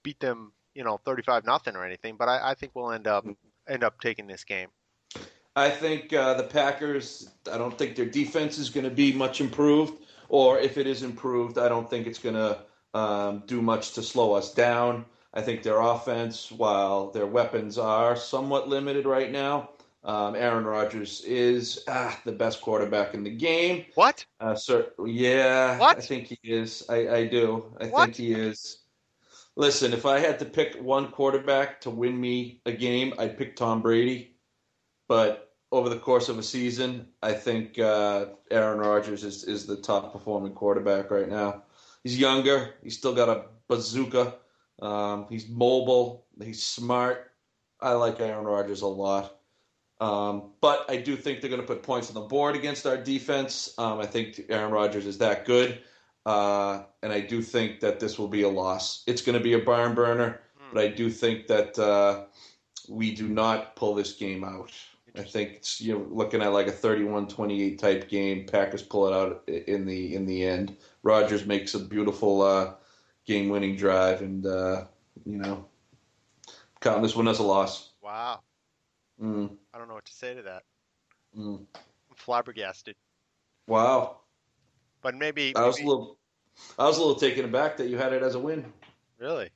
beat them 35-0 or anything, but I think we'll end up taking this game. I think the Packers. I don't think their defense is going to be much improved, or if it is improved, I don't think it's going to do much to slow us down. I think their offense, while their weapons are somewhat limited right now, Aaron Rodgers is the best quarterback in the game. What? Yeah, I What? think he is. I do. I think What? he is. Listen, if I had to pick one quarterback to win me a game, I'd pick Tom Brady. But over the course of a season, I think Aaron Rodgers is the top performing quarterback right now. He's younger. He's still got a bazooka. He's mobile. He's smart. I like Aaron Rodgers a lot. But I do think they're going to put points on the board against our defense. I think Aaron Rodgers is that good. And I do think that this will be a loss. It's going to be a barn burner, Hmm, but I do think that we do not pull this game out. I interesting. think it's looking at like a 31-28 type game. Packers pull it out in the end. Rodgers makes a beautiful game winning drive, and you know counting this one as a loss. Wow. Mm, I don't know what to say to that. mm. I'm flabbergasted. Wow, But maybe, I was a maybe, little I was a little taken aback that you had it as a win. really.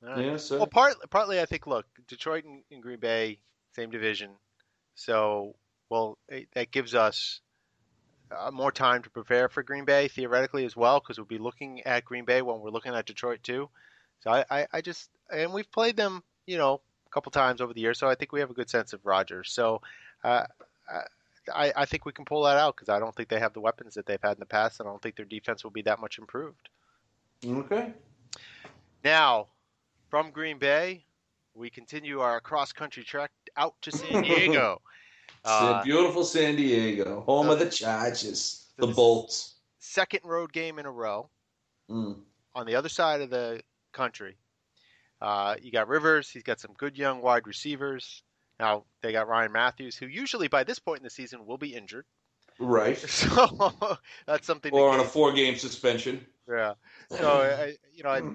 All right. Yeah, Well, sir. partly I think, look, Detroit and Green Bay, same division. So, well, that gives us more time to prepare for Green Bay theoretically as well, because we'll be looking at Green Bay when we're looking at Detroit too. So I just, and we've played them, a couple times over the years, so I think we have a good sense of Rodgers. So, uh, I think we can pull that out because I don't think they have the weapons that they've had in the past, and I don't think their defense will be that much improved. Okay. Now, from Green Bay, we continue our cross country trek out to San Diego. Uh, Beautiful San Diego, home so, of the Chargers, so the this Bolts. second road game in a row Mm. on the other side of the country. You got Rivers. He's got some good young wide receivers. Now they got Ryan Matthews, who usually by this point in the season will be injured. Right. So that's something to Or on a gauge. 4 game suspension. Yeah. So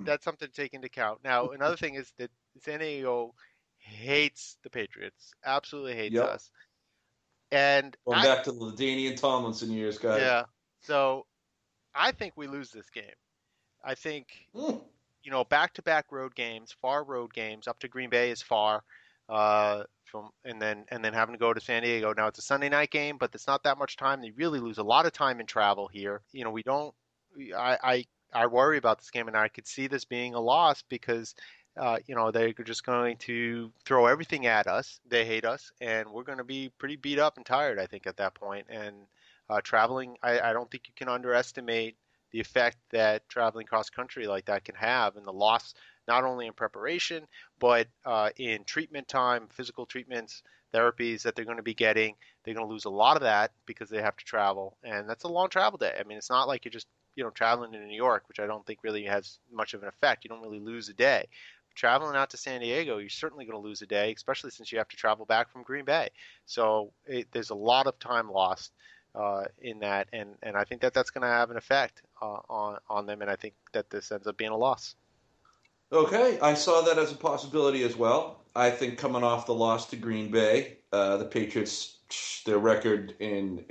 that's something to take into account. Now another thing is that San Diego hates the Patriots. Absolutely hates Yep. us. And Going I back to the Danian Tomlinson years, guy. yeah. So I think we lose this game. I think Mm. back-to-back road games, far road games. Up to Green Bay is far, from and then having to go to San Diego. Now it's a Sunday night game, but it's not that much time. They really lose a lot of time in travel here. We don't. I worry about this game, and I could see this being a loss because. They're just going to throw everything at us. They hate us, and we're going to be pretty beat up and tired, I think, at that point. And traveling, I don't think you can underestimate the effect that traveling cross country like that can have and the loss not only in preparation but in treatment time, physical treatments, therapies that they're going to be getting. They're going to lose a lot of that because they have to travel, and that's a long travel day. I mean, it's not like you're just traveling to New York, which I don't think really has much of an effect. You don't really lose a day. Traveling out to San Diego, you're certainly going to lose a day, especially since you have to travel back from Green Bay. So there's a lot of time lost in that, and I think that that's going to have an effect on them, and I think that this ends up being a loss. Okay, I saw that as a possibility as well. I think coming off the loss to Green Bay, the Patriots, their record in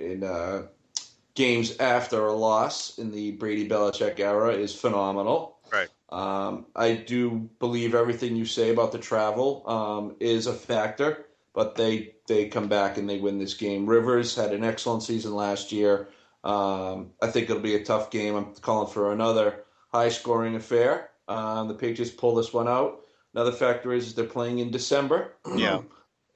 games after a loss in the Brady Belichick era is phenomenal. Right. I do believe everything you say about the travel is a factor, but they come back and they win this game. Rivers had an excellent season last year. I think it'll be a tough game. I'm calling for another high scoring affair. The Patriots pull this one out. Another factor is they're playing in December. Yeah.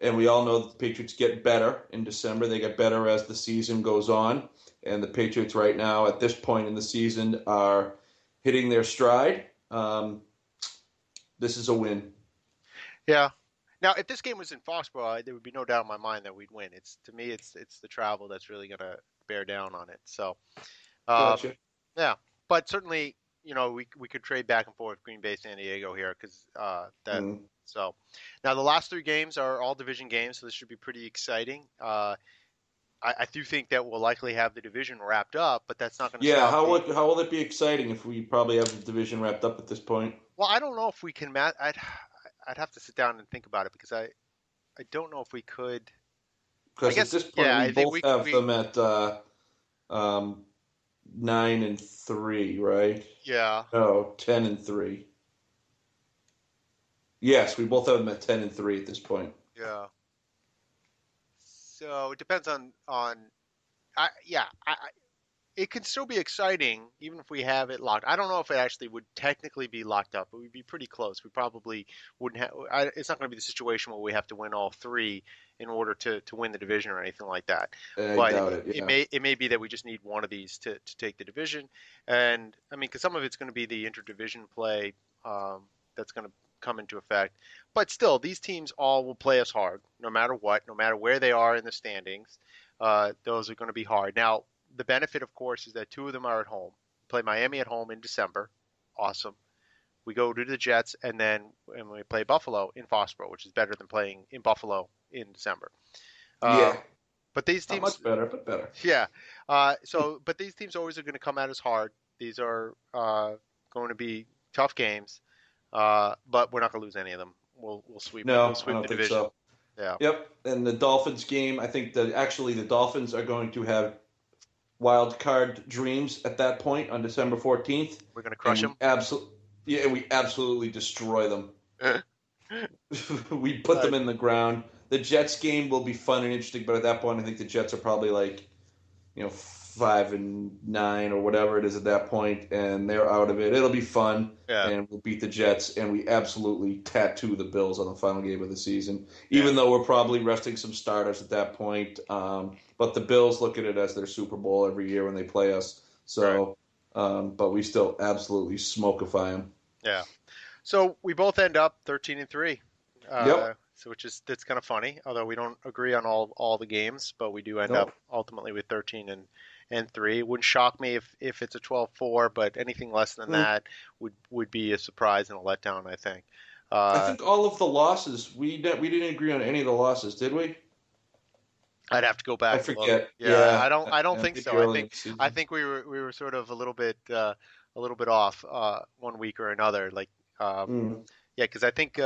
And we all know that the Patriots get better in December. They get better as the season goes on. And the Patriots right now, at this point in the season, are hitting their stride. This is a win. Yeah. Now, if this game was in Foxborough, there would be no doubt in my mind that we'd win. It's to me, it's the travel that's really going to bear down on it. So, um, Gotcha. yeah, but certainly, we could trade back and forth Green Bay, San Diego here because that. Mm. So, now the last three games are all division games, so this should be pretty exciting. I do think that we'll likely have the division wrapped up, but that's not going to Yeah, stop how the. would how will it be exciting if we probably have the division wrapped up at this point? Well, I don't know if we can match. I'd have to sit down and think about it because I don't know if we could. I Because at guess this point yeah. we I think both we have we them at um, 9-3, right? yeah. No, 10-3. Yes, we both have them at 10-3 at this point. Yeah. So it depends on I yeah, it can still be exciting even if we have it locked. I don't know if it actually would technically be locked up, but we'd be pretty close. We probably wouldn't have. It's not going to be the situation where we have to win all three in order to win the division or anything like that. I But doubt it. Yeah. it may be that we just need one of these to take the division. And I mean, because some of it's going to be the interdivision play that's going to come into effect. But still, these teams all will play us hard, no matter what, no matter where they are in the standings. Those are going to be hard. Now, the benefit, of course, is that two of them are at home. Play Miami at home in December. Awesome. We go to the Jets, and we play Buffalo in Foxborough, which is better than playing in Buffalo in December. Yeah. Um, but these Not teams, much better, but better. yeah. But these teams always are going to come at us hard. These are going to be tough games, but we're not going to lose any of them. We'll No, I sweep don't the think division. so. Yeah, Yep. And the Dolphins game, I think that actually the Dolphins are going to have wild card dreams at that point on December 14th, we're going to and crush them. we absolutely destroy them. uh, We put them in the ground. The Jets game will be fun and interesting, but at that point, I think the Jets are probably like 5-9 or whatever it is at that point, and they're out of it. It'll be fun, yeah, and we'll beat the Jets, and we absolutely tattoo the Bills on the final game of the season. yeah, Even though we're probably resting some starters at that point, but the Bills look at it as their Super Bowl every year when they play us. right, So, but we still absolutely smokify them. yeah. So we both end up 13-3. Yep. So that's kind of funny, although we don't agree on all the games, but we do end up Nope. ultimately with 13 and 3. It wouldn't shock me if it's a 12-4, but anything less than Mm. that would be a surprise and a letdown, I think. I Uh, think all of the losses we didn't agree on any of the losses, did we? I'd have to go I back and look. forget. Yeah, Yeah, I don't think maybe so. early in the I season. think we were sort of a little bit off one week or another. Like Mm, yeah, because I think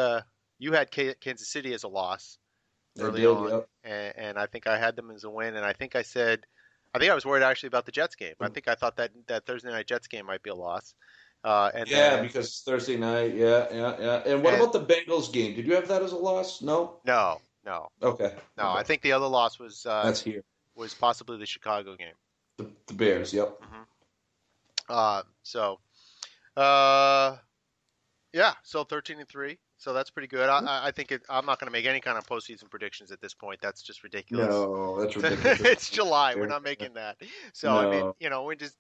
you had Kansas City as a loss I early did. on, Yep. and I think I had them as a win. And I think I was worried actually about the Jets game. I think I thought that Thursday night Jets game might be a loss. And Yeah, then because Thursday night. Yeah, yeah, yeah. And what and about the Bengals game? Did you have that as a loss? No. no, no, Okay. no. I Okay. think the other loss That's here. was possibly the Chicago game. The Bears. Yep. hmm So uh, yeah, so 13-3. So that's pretty good. I think I'm not going to make any kind of postseason predictions at this point. That's just ridiculous. No, that's ridiculous. It's July. We're not making that. So I mean, No. we just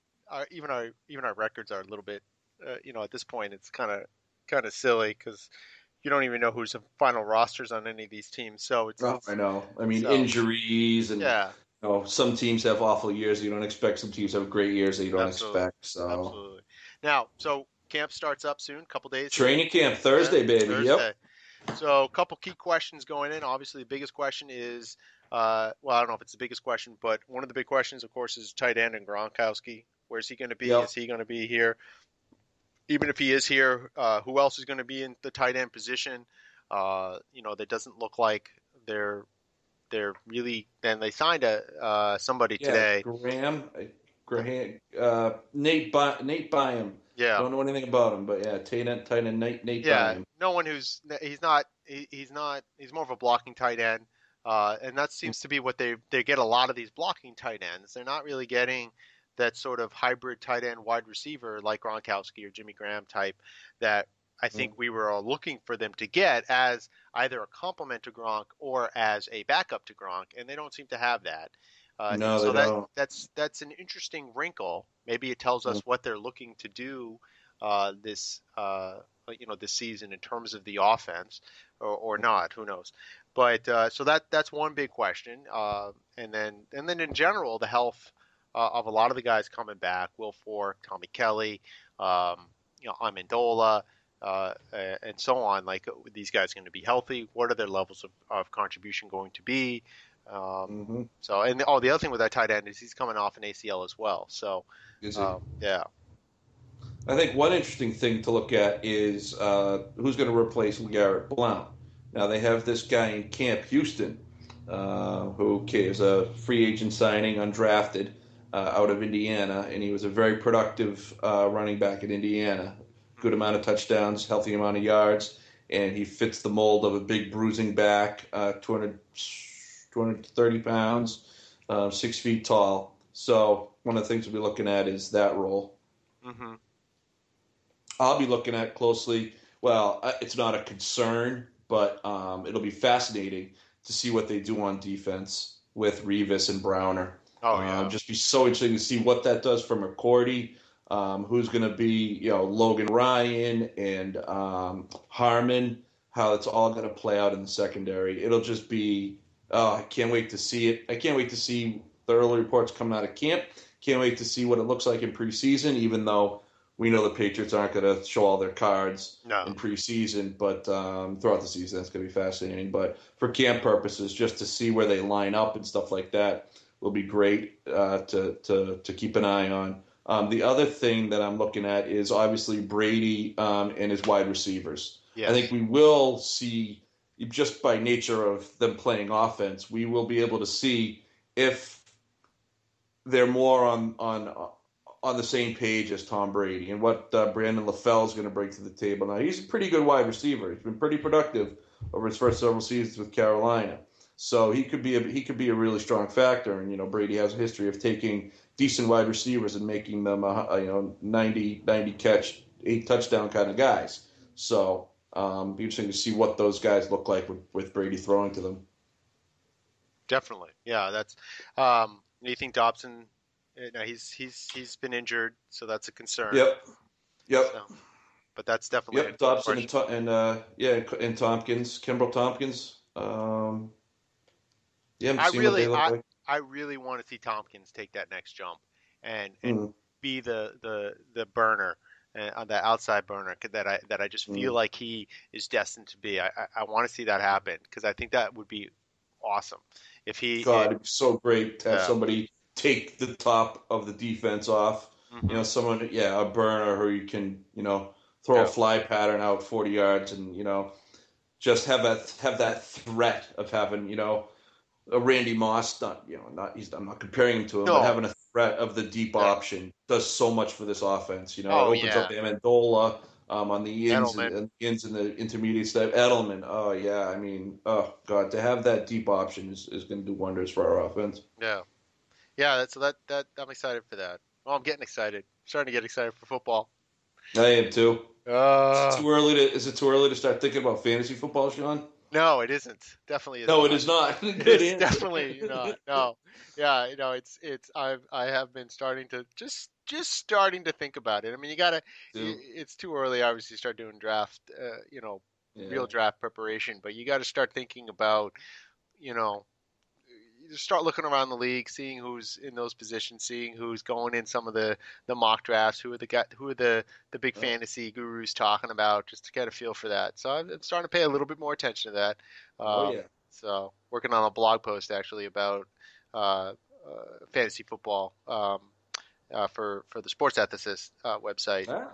even our records are a little bit, at this point it's kind of silly because you don't even know who's the final rosters on any of these teams. So Oh, I it's know. I mean, so injuries and yeah, some teams have awful years that you don't expect. Some teams have great years that you don't absolutely, expect. So absolutely. Now, so camp starts up soon, couple days here. training camp Yeah, Thursday, baby. Yep. Thursday. So, a couple key questions going in. Obviously, the biggest question is, well, I don't know if it's the biggest question, but one of the big questions, of course, is tight end and Gronkowski. Where's he going to be? Is Yep. he going to be here? Even if he is here, who else is going to be in the tight end position? That doesn't look like they're really. Then they signed somebody Yeah, today. Nate Byam. Yeah, Don't know anything about him, but yeah, tight end Nate yeah. Byam. No one he's not he's more of a blocking tight end. And that seems to be what they get a lot of these blocking tight ends. They're not really getting that sort of hybrid tight end wide receiver like Gronkowski or Jimmy Graham type that I think we were all looking for them to get as either a complement to Gronk or as a backup to Gronk, and they don't seem to have that. And No, they so don't. that's an interesting wrinkle. Maybe it tells us what they're looking to do this this season in terms of the offense, or not. Who knows? But so that's one big question. And then in general, the health of a lot of the guys coming back: Will Fork, Tommy Kelly, Amendola, and so on. Like these guys going to be healthy? What are their levels of contribution going to be? Um, Mm-hmm. the other thing with that tight end is he's coming off an ACL as well. So Is he? yeah, I think one interesting thing to look at is who's going to replace Garrett Blount. Now they have this guy in Camp Houston, who is a free agent signing, undrafted, out of Indiana, and he was a very productive running back at Indiana. Good amount of touchdowns, healthy amount of yards, and he fits the mold of a big bruising back, 230 pounds, 6 feet tall. So one of the things we'll be looking at is that role. hmm I'll be looking at closely. Well, it's not a concern, but it'll be fascinating to see what they do on defense with Revis and Browner. Oh yeah. Just be so interesting to see what that does for McCourty. Who's going to be, Logan Ryan and Harmon, how it's all going to play out in the secondary. It'll just be, oh, I can't wait to see it. I can't wait to see the early reports coming out of camp. Can't wait to see what it looks like in preseason, even though we know the Patriots aren't going to show all their cards No. in preseason, but throughout the season, that's going to be fascinating. But for camp purposes, just to see where they line up and stuff like that will be great to keep an eye on. The other thing that I'm looking at is obviously Brady and his wide receivers. I think Yes. we will see, just by nature of them playing offense, we will be able to see if they're more on the same page as Tom Brady and what Brandon LaFell is going to bring to the table. Now, he's a pretty good wide receiver. He's been pretty productive over his first several seasons with Carolina. So he could be a really strong factor. And, Brady has a history of taking decent wide receivers and making them, 90 catch, 8 touchdown kind of guys. So be interesting to see what those guys look like with Brady throwing to them. Definitely. Yeah, that's you think Dobson, no, he's been injured, so that's a concern. Yep. Yep. So, but that's definitely a Yep. Dobson question. and Tompkins, Kimbrel Tompkins. Yeah, I'm I seeing what really they look I like. I really want to see Tompkins take that next jump and Mm, be the burner on the outside burner that I just feel mm. like he is destined to be. I want to see that happen because I think that would be awesome if God, it'd be so great to have yeah. somebody take the top of the defense off. Hmm. Someone, yeah, a burner who you can, throw a Yeah. fly pattern out 40 yards and, just have that threat of having, a Randy Moss, I'm not comparing him to him, but No. having a threat of the deep Yeah. option does so much for this offense. It Oh opens up yeah. Amendola on the ins Edelman. and ins and the intermediate stuff. Edelman, oh yeah, I mean, oh God, to have that deep option is going to do wonders for our offense. Yeah. Yeah. That I'm excited for that. Oh, I'm getting excited. Starting to get excited for football. I am too. Uh, Is it too early to start thinking about fantasy football, Sean? no, it isn't. Definitely is No, it not. is not. Good It's answer. definitely not. No. Yeah, I have been starting to just starting to think about it. I mean, Too. it's too early obviously to start doing draft, real Yeah. draft preparation, but you got to start thinking about, you know, you just start looking around the league, seeing who's in those positions, seeing who's going in some of the mock drafts, who are the big Oh, fantasy gurus talking about, just to get a feel for that. So I'm starting to pay a little bit more attention to that. oh Um, yeah. so working on a blog post actually about uh, fantasy football for the Sports Ethicist website, Ah.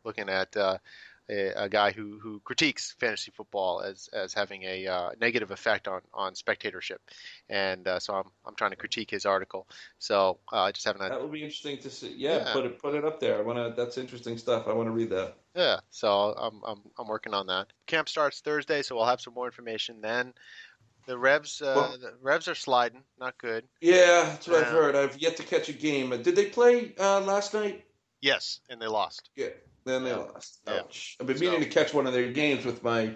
looking at a guy who critiques fantasy football as having a negative effect on spectatorship, and so I'm trying to critique his article. So I just haven't had That would be interesting to see. Yeah, yeah put it up there. I wanna. That's interesting stuff. I want to read that. yeah. So I'm working on that. Camp starts Thursday, so we'll have some more information then. Well, The Revs are sliding, not good. yeah, that's what I've Uh, heard. I've yet to catch a game. Did they play last night? yes, and they lost. Yeah, then they Yeah, lost. yeah. Ouch. I've been meaning So to catch one of their games with my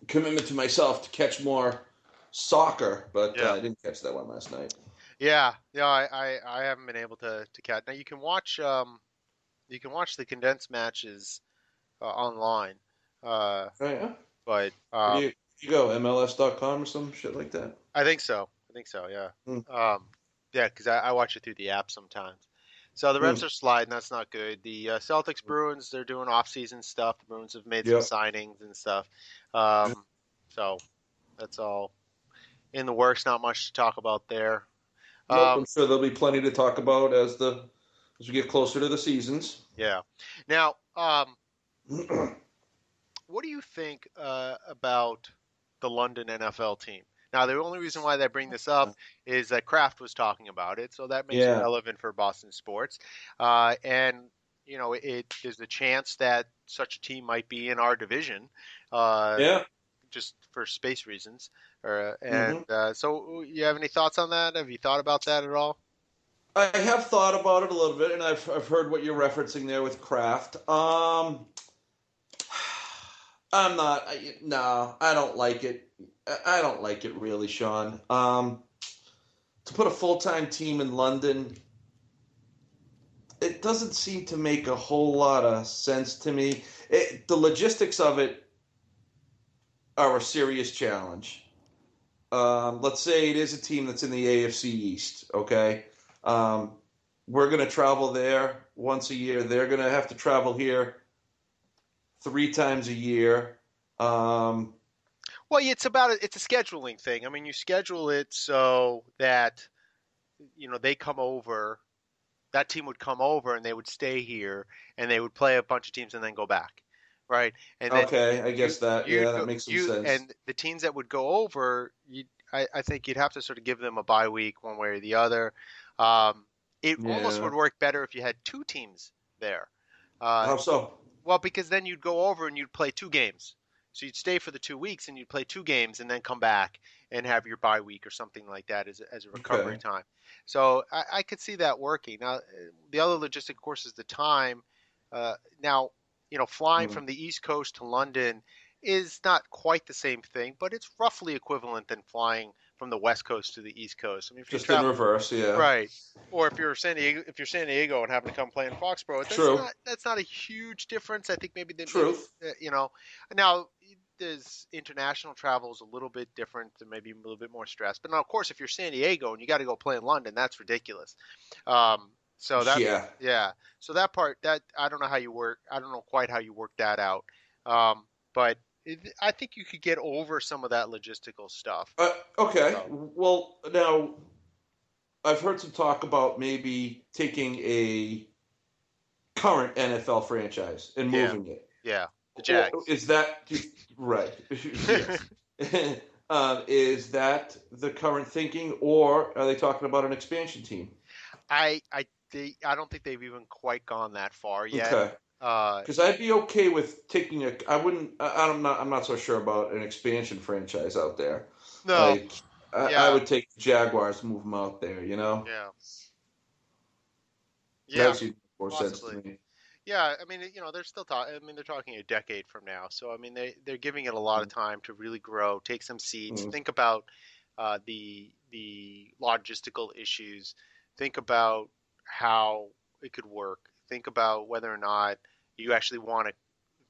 commitment to myself to catch more soccer, but yeah. I didn't catch that one last night. Yeah, yeah, I haven't been able to catch. Now you can watch the condensed matches online, uh, Oh yeah. but Where do you go? MLS.com or some shit like that? I think so. I think so. Yeah, Hmm. yeah, because I watch it through the app sometimes. So the Revs Hmm. are sliding. That's not good. The Celtics Bruins, they're doing off-season stuff. The Bruins have made some Yep. signings and stuff. Um, so that's all in the works. Not much to talk about there. Nope. Um, I'm sure there'll be plenty to talk about as we get closer to the seasons. yeah. Now, what do you think about the London NFL team? Now, the only reason why I bring this up is that Kraft was talking about it, so that makes it Yeah. relevant for Boston sports. And there's a chance that such a team might be in our division, uh, Yeah. just for space reasons. Hmm. So, you have any thoughts on that? Have you thought about that at all? I have thought about it a little bit, and I've heard what you're referencing there with Kraft. I'm not. No, I don't like it. I don't like it really, Shawn. To put a full-time team in London, it doesn't seem to make a whole lot of sense to me. The logistics of it are a serious challenge. Let's say it is a team that's in the AFC East, okay? Um, we're going to travel there once a year. They're going to have to travel here 3 times a year. Um, Well, it's a scheduling thing. I mean, you schedule it so that they come over. That team would come over and they would stay here and they would play a bunch of teams and then go back, right? And then okay, I you guess that, yeah, you'd that go makes some you sense. and the teams that would go over, I think you'd have to sort of give them a bye week one way or the other. Um, it almost Yeah. would work better if you had two teams there. Uh, How so? well, because then you'd go over and you'd play two games. So you'd stay for the 2 weeks and you'd play two games and then come back and have your bye week or something like that as a recovery Okay. time. So I could see that working. Now, the other logistic, of course, is the time. Now, flying Hmm. from the East Coast to London is not quite the same thing, but it's roughly equivalent than flying from the West Coast to the East Coast. I mean, if you Just in travel. reverse, yeah. Right. Or if you're San Diego and happen to come play in Foxborough, True. that's not a huge difference. I think maybe Truth. now there's international travel is a little bit different and maybe a little bit more stress. But now, of course, if you're San Diego and you got to go play in London, that's ridiculous. So that Yeah. yeah. So that part that I don't know how you work. I don't know quite how you work that out. But I think you could get over some of that logistical stuff. Okay. So Well, now I've heard some talk about maybe taking a current NFL franchise and yeah, moving it. yeah. The Or Jags. is that right? Yes. Is that the current thinking, or are they talking about an expansion team? I don't think they've even quite gone that far yet. Okay. Uh, Because I'd be okay with taking a. I wouldn't. I'm not so sure about an expansion franchise out there. no, Like I yeah, would take the Jaguars, move them out there. You know, yeah, that yeah, would seem more sense to possibly. me. Yeah, I mean, they're still talking. I mean, they're talking a decade from now. So I mean, they're giving it a lot of time to really grow, take some seats, Mm. think about the logistical issues, think about how it could work, think about whether or not you actually want to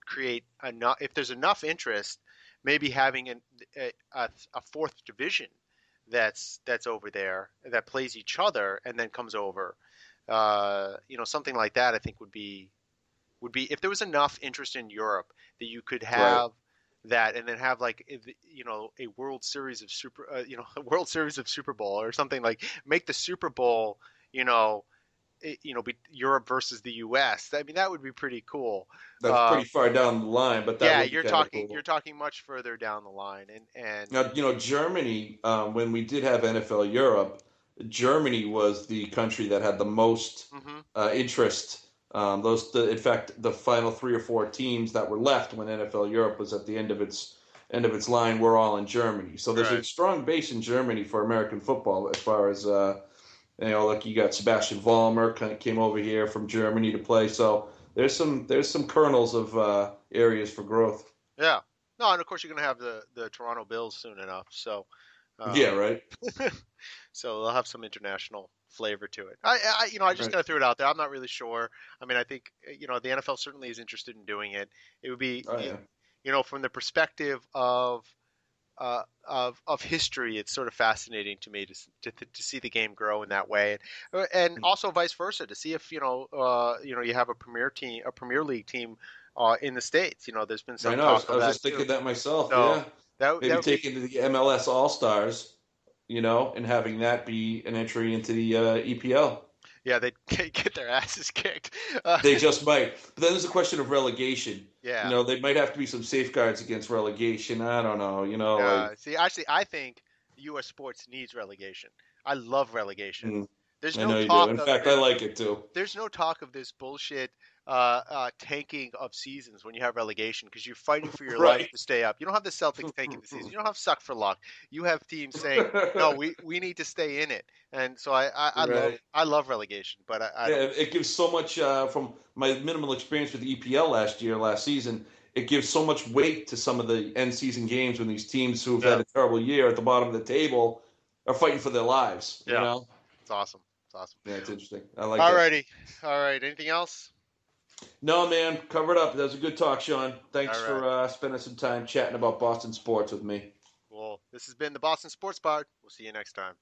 create enough. If there's enough interest, maybe having a fourth division that's over there that plays each other and then comes over. Something like that. I think would be if there was enough interest in Europe that you could Right. have that and then have like a World Series of a World Series of Super Bowl or something like make the Super Bowl you know be Europe versus the U.S. I mean that would be pretty cool. That's Uh, pretty far down the line, but that yeah, would be kind of you're cool. talking much further down the line and Now, Germany, when we did have NFL Europe, Germany was the country that had the most hmm interest. In fact, the final 3 or 4 teams that were left when NFL Europe was at the end of its line were all in Germany. So there's a right. strong base in Germany for American football as far as like you got Sebastian Vollmer came over here from Germany to play. So there's some kernels of areas for growth. Yeah. No, and of course you're going to have the Toronto Bills soon enough. Yeah, Um, right. so they'll have some international flavor to it. I just Right. kind of threw it out there. I'm not really sure. I mean, I think the NFL certainly is interested in doing it. It would be, Oh yeah. from the perspective of history, it's sort of fascinating to me to see the game grow in that way, and also vice versa to see if you have a Premier League team in the States. There's been I some know. I was, talk I of was that just too. thinking that myself. So Yeah, that maybe would be taking the MLS All Stars, and having that be an entry into the EPL. yeah they get their asses kicked. Uh, They just might. But then there's a question of relegation. yeah. They might have to be some safeguards against relegation. I don't know. See, actually, I think U.S. sports needs relegation. I love relegation. Mm, There's I no know you do. talk In of fact, I like it too. there's no talk of this bullshit tanking of seasons when you have relegation because you're fighting for your life Right. to stay up. You don't have the Celtics tanking the season. You don't have suck for luck. You have teams saying, "No, we need to stay in it." And so Right. I love relegation, but I Yeah, don't. it gives so much from my minimal experience with the EPL last season. it gives so much weight to some of the end season games when these teams who have had Yeah, a terrible year at the bottom of the table are fighting for their lives. You yeah, know? it's awesome. It's awesome. Yeah, it's interesting. I like that. Alrighty, all right. Anything else? No, man, cover it up. That was a good talk, Sean. All Thanks right. for spending some time chatting about Boston sports with me. Well, this has been the Boston Sports Pod. We'll see you next time.